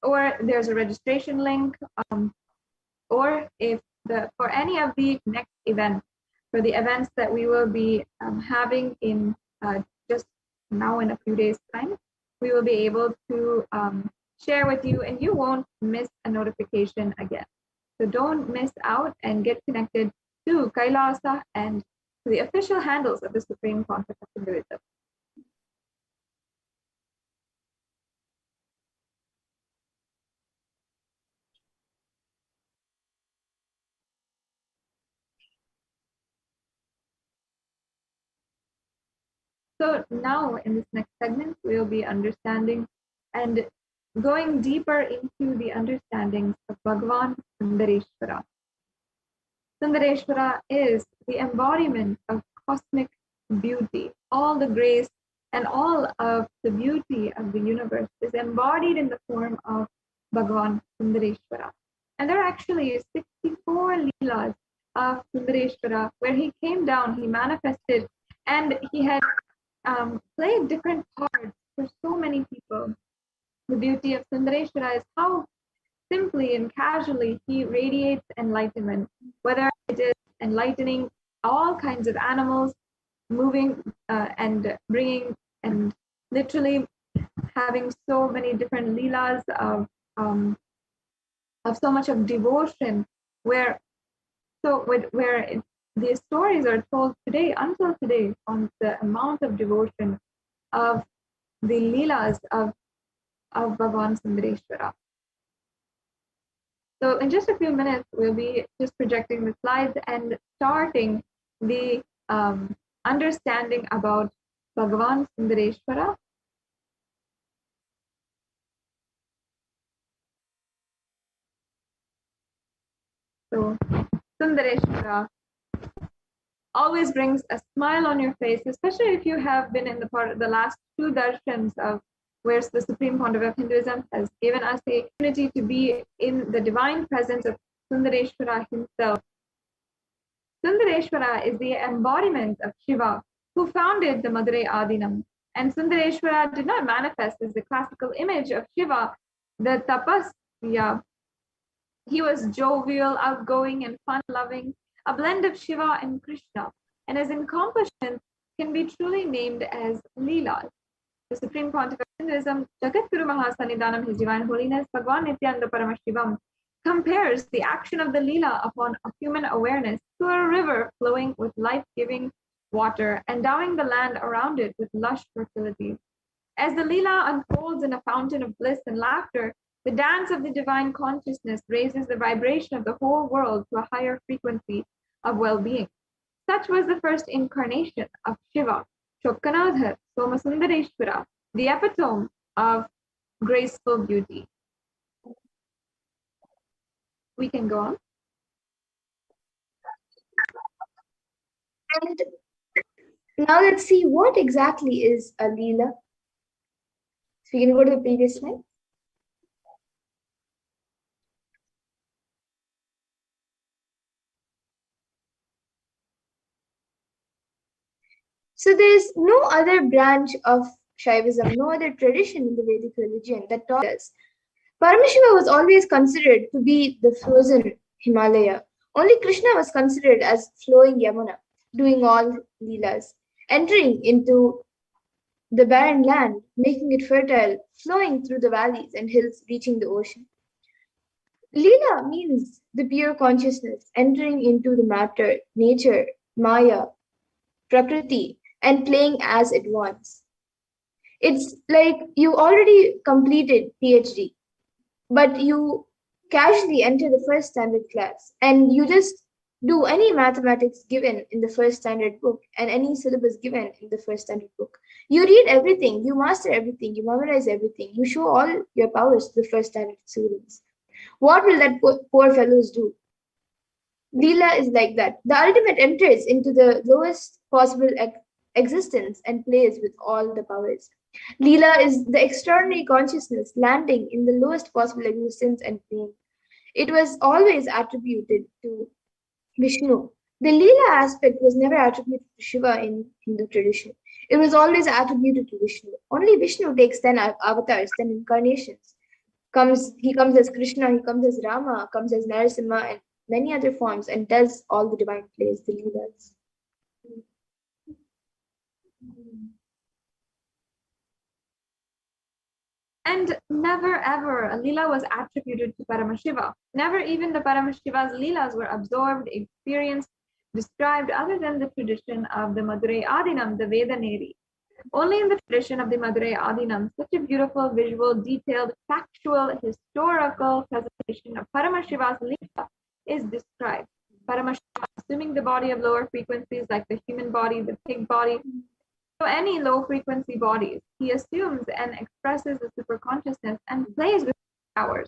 or there's a registration link, or if for any of the next events, for the events that we will be having in just now in a few days' time, we will be able to share with you, and you won't miss a notification again. So don't miss out and get connected to Kailasa and to the official handles of the Supreme Pontiff of Hinduism. So now in this next segment, we'll be understanding and going deeper into the understandings of Bhagavan Sundareshwara. Sundareshwara is the embodiment of cosmic beauty. All the grace and all of the beauty of the universe is embodied in the form of Bhagavan Sundareshwara. And there are actually 64 leelas of Sundareshwara where he came down, he manifested, and he had played different parts for so many people. The beauty of Sundareshwara is how simply and casually he radiates enlightenment, whether it is enlightening all kinds of animals, moving and bringing and literally having so many different leelas of so much of devotion, where these stories are told today, until today, on the amount of devotion of the leelas of Bhagavan Sundareshwara. So in just a few minutes, we'll be just projecting the slides and starting the understanding about Bhagavan Sundareshwara. So Sundareshwara always brings a smile on your face, especially if you have been in the last two darshans of where the Supreme Pontiff of Hinduism has given us the opportunity to be in the divine presence of Sundareshwara himself. Sundareshwara is the embodiment of Shiva, who founded the Madurai Adinam. And Sundareshwara did not manifest as the classical image of Shiva, the tapasya. He was jovial, outgoing, and fun-loving, a blend of Shiva and Krishna, and his accomplishments can be truly named as Leelas. The Supreme Pontiff of Hinduism, Jagadguru Mahasannidhanam, His Divine Holiness, Bhagavan Nithyananda Paramashivam, compares the action of the Leela upon a human awareness to a river flowing with life-giving water, endowing the land around it with lush fertility. As the Leela unfolds in a fountain of bliss and laughter, the dance of the divine consciousness raises the vibration of the whole world to a higher frequency of well-being. Such was the first incarnation of Shiva, Chokkanadhar Somasundareshwara, the epitome of graceful beauty. We can go on. And now let's see what exactly is a Leela. So we can go to the previous slide. So there is no other branch of Shaivism, no other tradition in the Vedic religion that taught us. Paramashiva was always considered to be the frozen Himalaya. Only Krishna was considered as flowing Yamuna, doing all Leelas, entering into the barren land, making it fertile, flowing through the valleys and hills, reaching the ocean. Leela means the pure consciousness, entering into the matter, nature, Maya, Prakriti, and playing as it wants. It's like you already completed PhD, but you casually enter the first standard class and you just do any mathematics given in the first standard book and any syllabus given in the first standard book. You read everything, you master everything, you memorize everything, you show all your powers to the first standard students. What will that poor fellows do? Leela is like that. The ultimate enters into the lowest possible existence and plays with all the powers. Leela is the extraordinary consciousness landing in the lowest possible existence and being. It was always attributed to Vishnu. The Leela aspect was never attributed to Shiva in Hindu tradition. It was always attributed to Vishnu. Only Vishnu takes 10 avatars, 10 incarnations. He comes as Krishna, he comes as Rama, comes as Narasimha, and many other forms, and does all the divine plays, the Leelas. And never ever a Leela was attributed to Paramashiva. Never even the Paramashiva's Leelas were absorbed, experienced, described other than the tradition of the Madurai Adinam, the Vedaneri. Only in the tradition of the Madurai Adinam, such a beautiful, visual, detailed, factual, historical presentation of Paramashiva's Leela is described. Paramashiva assuming the body of lower frequencies like the human body, the pig body, so any low frequency bodies, he assumes and expresses the superconsciousness and plays with powers.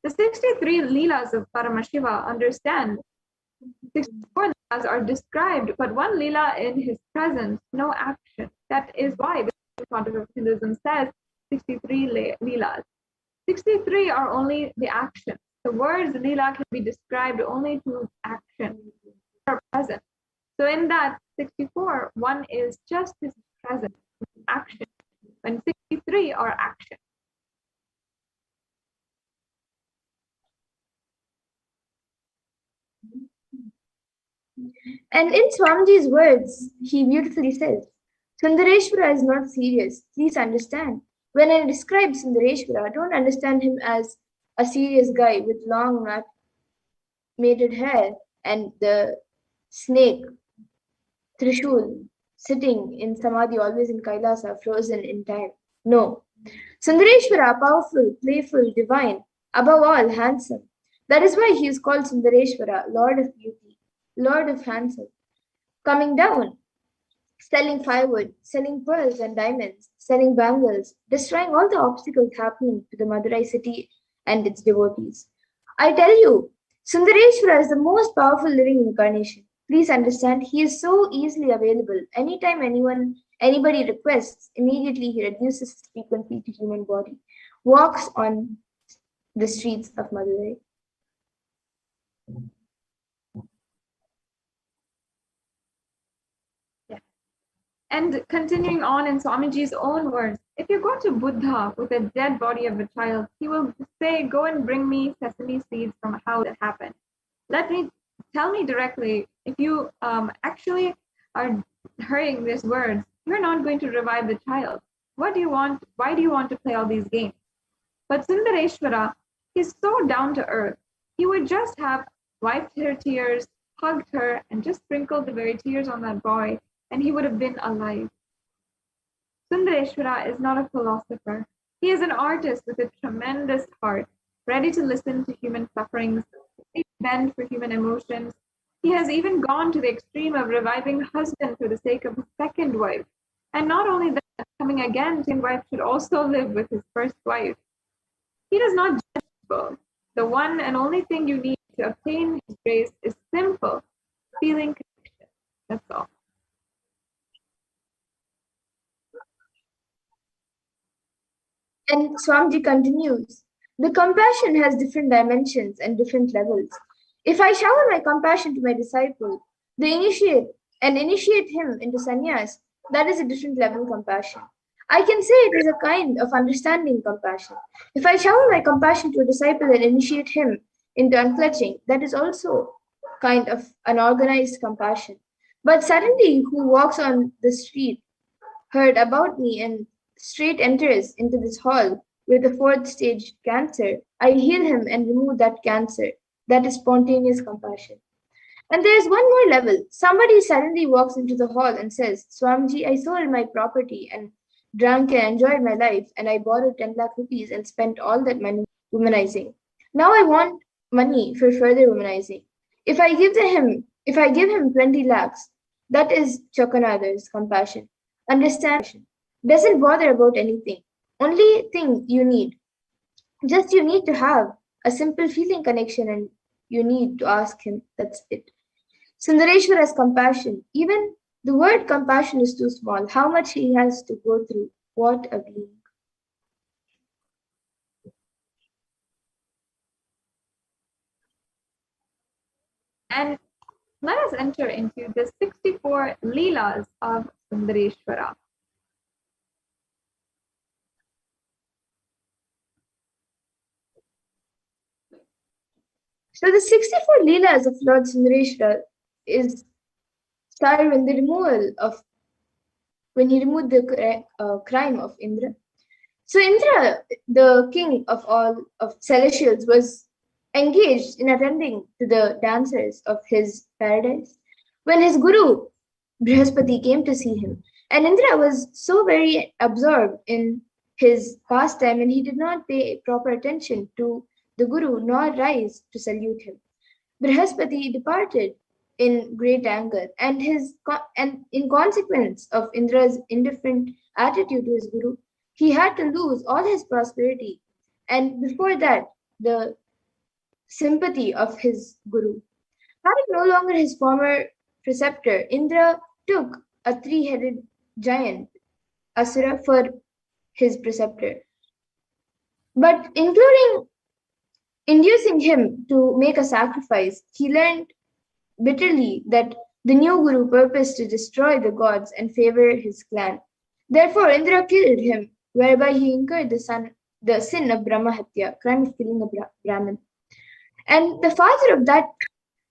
The 63 Leelas of Paramashiva understand 64 Leelas are described, but one Leela in his presence, no action. That is why the concept of Hinduism says 63 Leelas. 63 are only the action. The words Leela can be described only to action or present. So in that 64, one is just his presence, action, when 63 are action. And in Swamiji's words, he beautifully says, Sundareshwara is not serious. Please understand. When I describe Sundareshwara, don't understand him as a serious guy with long matted hair and the snake, Trishul, sitting in Samadhi, always in Kailasa, frozen in time. No. Sundareshwara, powerful, playful, divine, above all, handsome. That is why he is called Sundareshwara, Lord of Beauty, Lord of Handsome. Coming down, selling firewood, selling pearls and diamonds, selling bangles, destroying all the obstacles happening to the Madurai city and its devotees. I tell you, Sundareshwara is the most powerful living incarnation. Please understand, he is so easily available. Anytime anybody requests, immediately he reduces his frequency to human body, walks on the streets of Madurai. And continuing on in Swamiji's own words, if you go to Buddha with a dead body of a child, he will say, go and bring me sesame seeds from how that happened. Tell me directly, if you actually are hearing these words, you're not going to revive the child. What do you want? Why do you want to play all these games? But Sundareshwara is so down to earth. He would just have wiped her tears, hugged her, and just sprinkled the very tears on that boy, and he would have been alive. Sundareshwara is not a philosopher. He is an artist with a tremendous heart, ready to listen to human sufferings, bend for human emotions. He has even gone to the extreme of reviving husband for the sake of his second wife. And not only that, coming again, second wife should also live with his first wife. He does not judge people. The one and only thing you need to obtain his grace is simple, feeling connection. That's all. And Swamiji continues, the compassion has different dimensions and different levels. If I shower my compassion to my disciple, initiate him into sannyas, that is a different level compassion. I can say it is a kind of understanding compassion. If I shower my compassion to a disciple and initiate him into unclutching, that is also kind of an organized compassion. But suddenly, who walks on the street, heard about me, and straight enters into this hall with a fourth stage cancer, I heal him and remove that cancer. That is spontaneous compassion. And there is one more level. Somebody suddenly walks into the hall and says, Swamiji, I sold my property and drank and enjoyed my life, and I borrowed 10 lakh rupees and spent all that money womanizing. Now I want money for further womanizing. If I give him 20 lakhs, that is Chakanada's compassion. Understand, doesn't bother about anything. Only thing you need. Just you need to have a simple feeling connection and you need to ask him. That's it. Sundareshwar has compassion. Even the word compassion is too small. How much he has to go through. What a being. And let us enter into the 64 Leelas of Sundareshwara. So the 64 Leelas of Lord Sundareshwara is started when he removed the crime of Indra. So Indra, the king of all of celestials, was engaged in attending to the dancers of his paradise when his guru Brihaspati came to see him. And Indra was so very absorbed in his pastime and he did not pay proper attention to the guru nor rise to salute him. Brihaspati departed in great anger, and in consequence of Indra's indifferent attitude to his guru, he had to lose all his prosperity, and before that, the sympathy of his guru. Having no longer his former preceptor, Indra took a three-headed giant, Asura, for his preceptor. But inducing him to make a sacrifice, he learned bitterly that the new guru purposed to destroy the gods and favor his clan. Therefore, Indra killed him, whereby he incurred the sin of Brahmahatya, crime of killing a Brahmin. And the father of that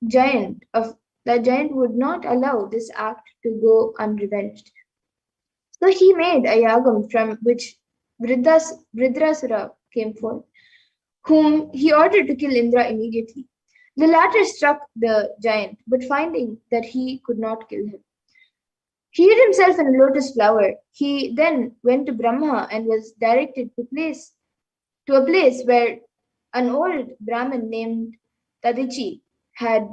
giant would not allow this act to go unrevenged. So he made a yagam from which Vridrasura came forth, whom he ordered to kill Indra immediately. The latter struck the giant, but finding that he could not kill him, he hid himself in a lotus flower. He then went to Brahma and was directed to a place where an old Brahmin named Tadichi had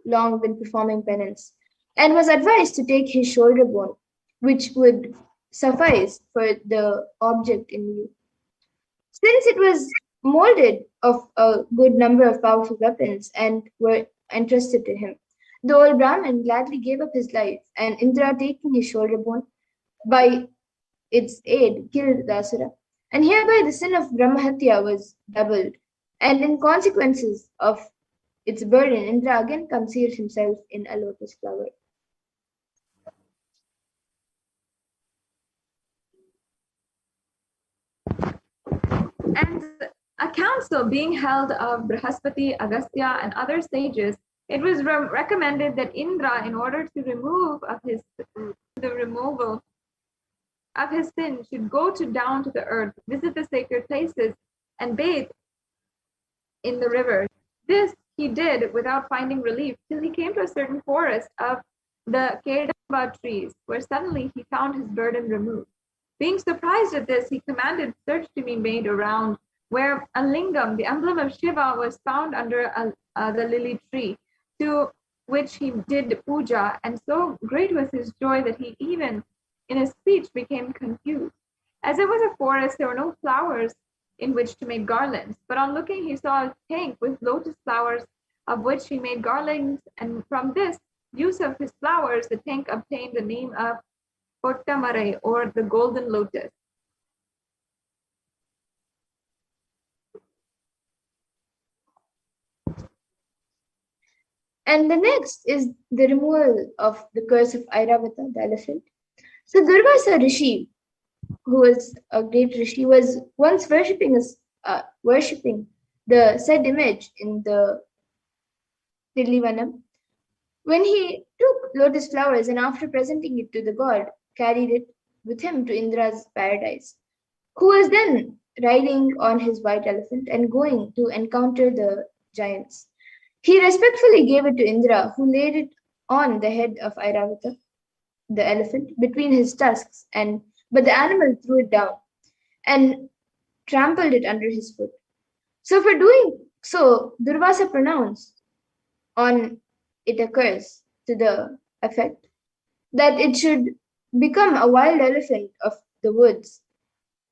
long been performing penance, and was advised to take his shoulder bone, which would suffice for the object in view. Since it was molded of a good number of powerful weapons and were entrusted to him, the old Brahmin gladly gave up his life, and Indra, taking his shoulder bone, by its aid killed the Asura. And hereby the sin of Brahmahatya was doubled, and in consequences of its burden, Indra again concealed himself in a lotus flower. And a council being held of Brihaspati, Agastya, and other sages, it was recommended that Indra, in order to remove the removal of his sin, should go down to the earth, visit the sacred places, and bathe in the rivers. This he did without finding relief till he came to a certain forest of the Kedamba trees, where suddenly he found his burden removed. Being surprised at this, he commanded search to be made around, where a lingam, the emblem of Shiva, was found under the lily tree, to which he did puja, and so great was his joy that he even in his speech became confused. As it was a forest, there were no flowers in which to make garlands, but on looking he saw a tank with lotus flowers, of which he made garlands, and from this use of his flowers, the tank obtained the name of Pottamare, or the golden lotus. And the next is the removal of the curse of Airavata, the elephant. So Durvasa Rishi, who was a great Rishi, was once worshipping the said image in the Tillivanam. When he took lotus flowers and after presenting it to the god, carried it with him to Indra's paradise, who was then riding on his white elephant and going to encounter the giants. He respectfully gave it to Indra, who laid it on the head of Airavata, the elephant, between his tusks, but the animal threw it down and trampled it under his foot. So for doing so, Durvasa pronounced on it a curse to the effect that it should become a wild elephant of the woods.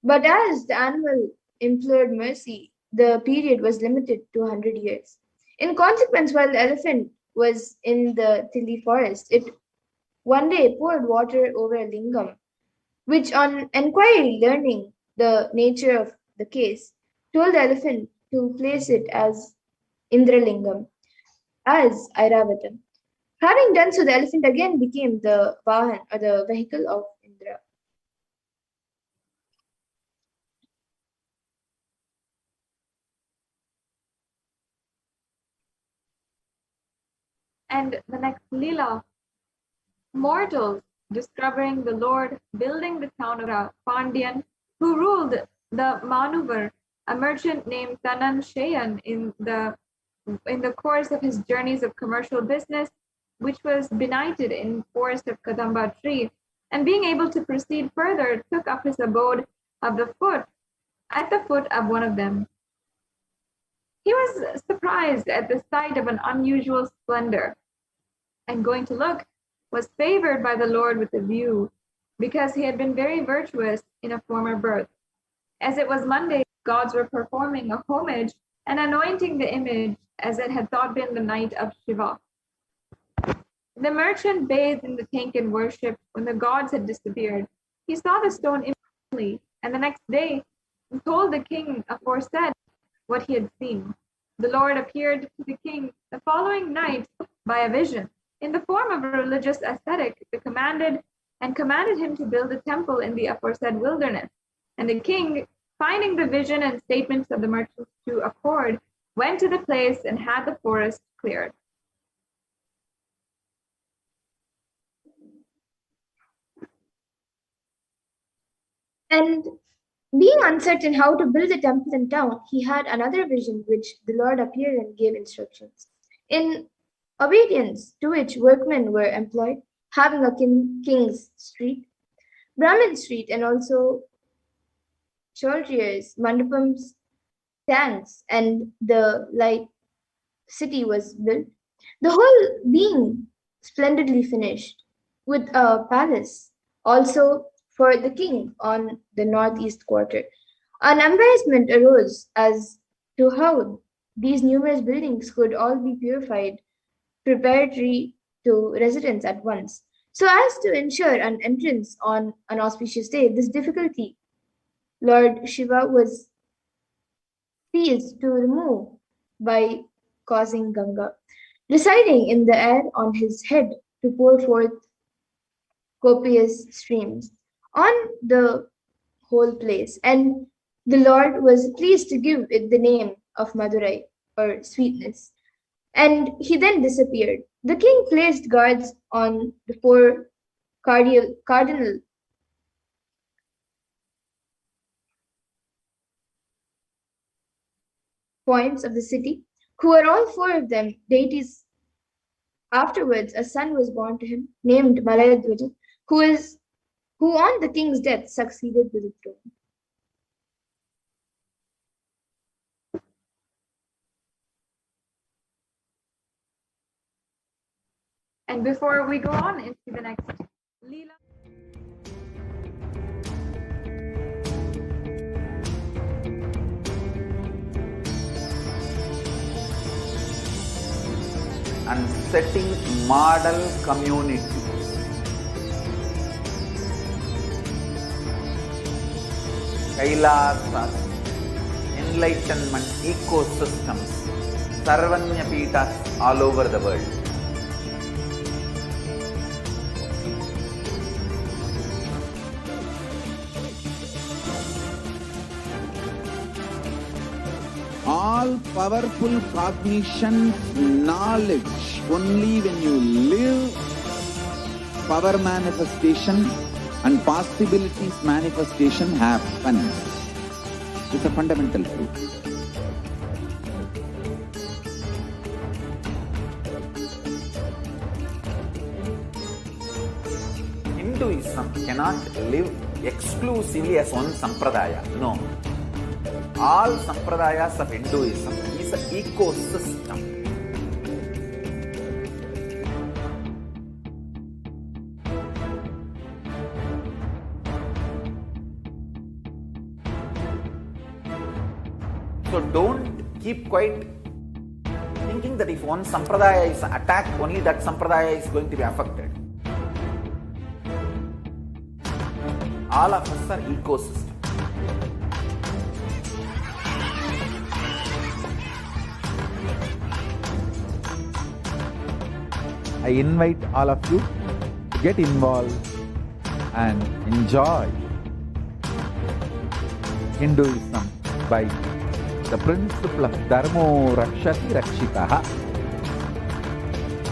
But as the animal implored mercy, the period was limited to 100 years. In consequence, while the elephant was in the Tilli forest, it one day poured water over a lingam, which on enquiry learning the nature of the case, told the elephant to place it as Indralingam, as Airavatam. Having done so, the elephant again became the Vahan, or the vehicle of Indra. And the next Leela, mortals discovering the Lord building the town of Pandyan, who ruled the Manuvar, a merchant named Tanan Shayan, in the course of his journeys of commercial business, which was benighted in forest of Kadamba tree, and being able to proceed further, took up his abode at the foot of one of them. He was surprised at the sight of an unusual splendor, and going to look, was favored by the Lord with a view, because he had been very virtuous in a former birth. As it was Monday, gods were performing a homage and anointing the image as it had thought been the night of Shiva. The merchant bathed in the tank and worshipped when the gods had disappeared. He saw the stone immediately, and the next day told the king aforesaid what he had seen. The Lord appeared to the king the following night by a vision, in the form of a religious ascetic, commanded him to build a temple in the aforesaid wilderness. And the king, finding the vision and statements of the merchants to accord, went to the place and had the forest cleared. And being uncertain how to build a temple in town, he had another vision which the Lord appeared and gave instructions. In obedience to which workmen were employed, having a king's street, Brahmin street, and also Chaudhryas, mandapams, tanks, and the like city was built. The whole being splendidly finished, with a palace also for the king on the northeast quarter. An embarrassment arose as to how these numerous buildings could all be purified preparatory to residence at once, so as to ensure an entrance on an auspicious day. This difficulty Lord Shiva was pleased to remove by causing Ganga, residing in the air on his head, to pour forth copious streams on the whole place, and the Lord was pleased to give it the name of Madurai, or sweetness. And he then disappeared. The king placed guards on the four cardinal points of the city, who were all four of them deities. Afterwards, a son was born to him, named Malayadwaja, who on the king's death succeeded to the throne. And before we go on into the next Leela, and setting model community. Kailasas, enlightenment ecosystems, Sarvanya Pitas all over the world. All powerful cognition, knowledge, only when you live, power manifestation and possibilities manifestation happens. It's a fundamental truth. Hinduism cannot live exclusively as one sampradaya. No. All sampradayas of Hinduism is an ecosystem. So don't keep quiet thinking that if one sampradaya is attacked, only that sampradaya is going to be affected. All of us are ecosystem. I invite all of you to get involved and enjoy Hinduism by the principle of Dharmo Rakshati Rakshitaha.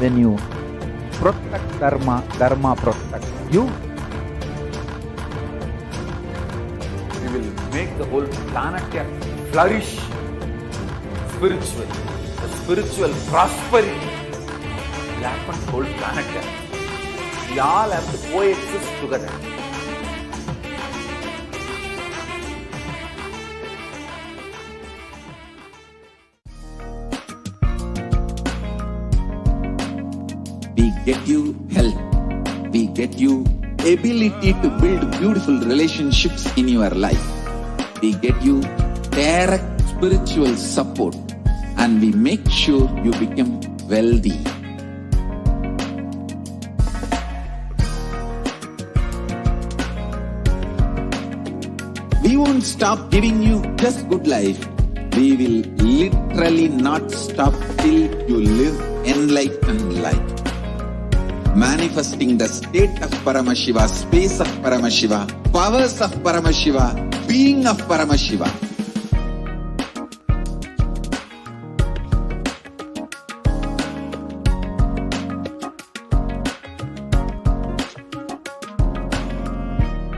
When you protect Dharma, Dharma protects you. We will make the whole planet flourish spiritually. The spiritual prosperity will happen to the whole planet. We all have to coexist together. We get you health. We get you ability to build beautiful relationships in your life. We get you direct spiritual support, and we make sure you become wealthy. We won't stop giving you just good life. We will literally not stop till you live enlightened life. Manifesting the state of Paramashiva, space of Paramashiva, powers of Paramashiva, being of Paramashiva.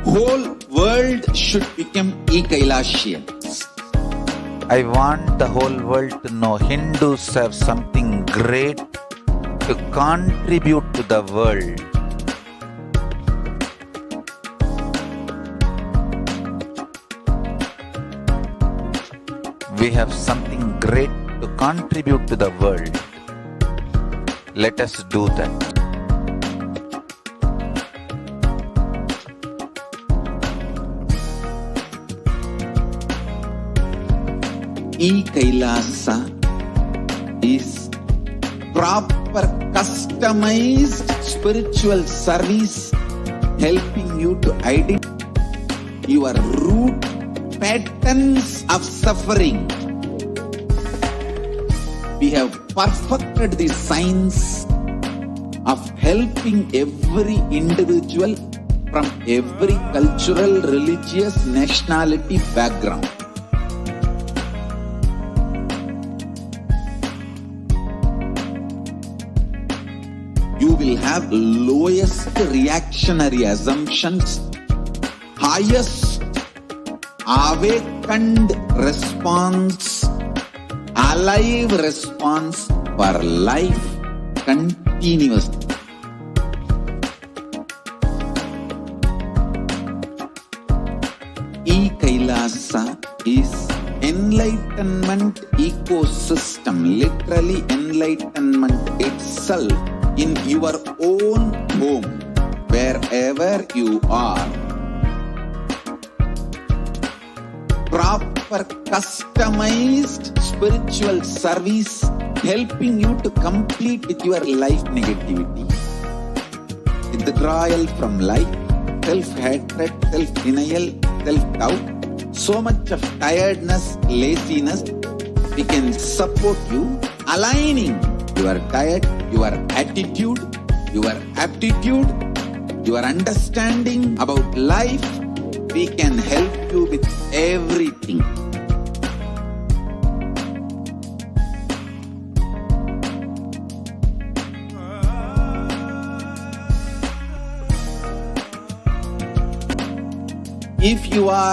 Whole world should become Ekailashians. I want the whole world to know Hindus have something great to contribute to the world. We have something great to contribute to the world. Let us do that. E-Kailasa is proper customized spiritual service helping you to identify your root patterns of suffering. We have perfected the science of helping every individual from every cultural, religious, nationality background. You will have lowest reactionary assumptions, highest awakened response, alive response for life continuously. E-Kailasa is enlightenment ecosystem, literally enlightenment itself in your own home, wherever you are. Proper customized spiritual service helping you to complete with your life negativity. Withdrawal from life, self-hatred, self-denial, self-doubt, so much of tiredness, laziness. We can support you aligning your diet, your attitude, your aptitude, your understanding about life. We can help you with everything. If you are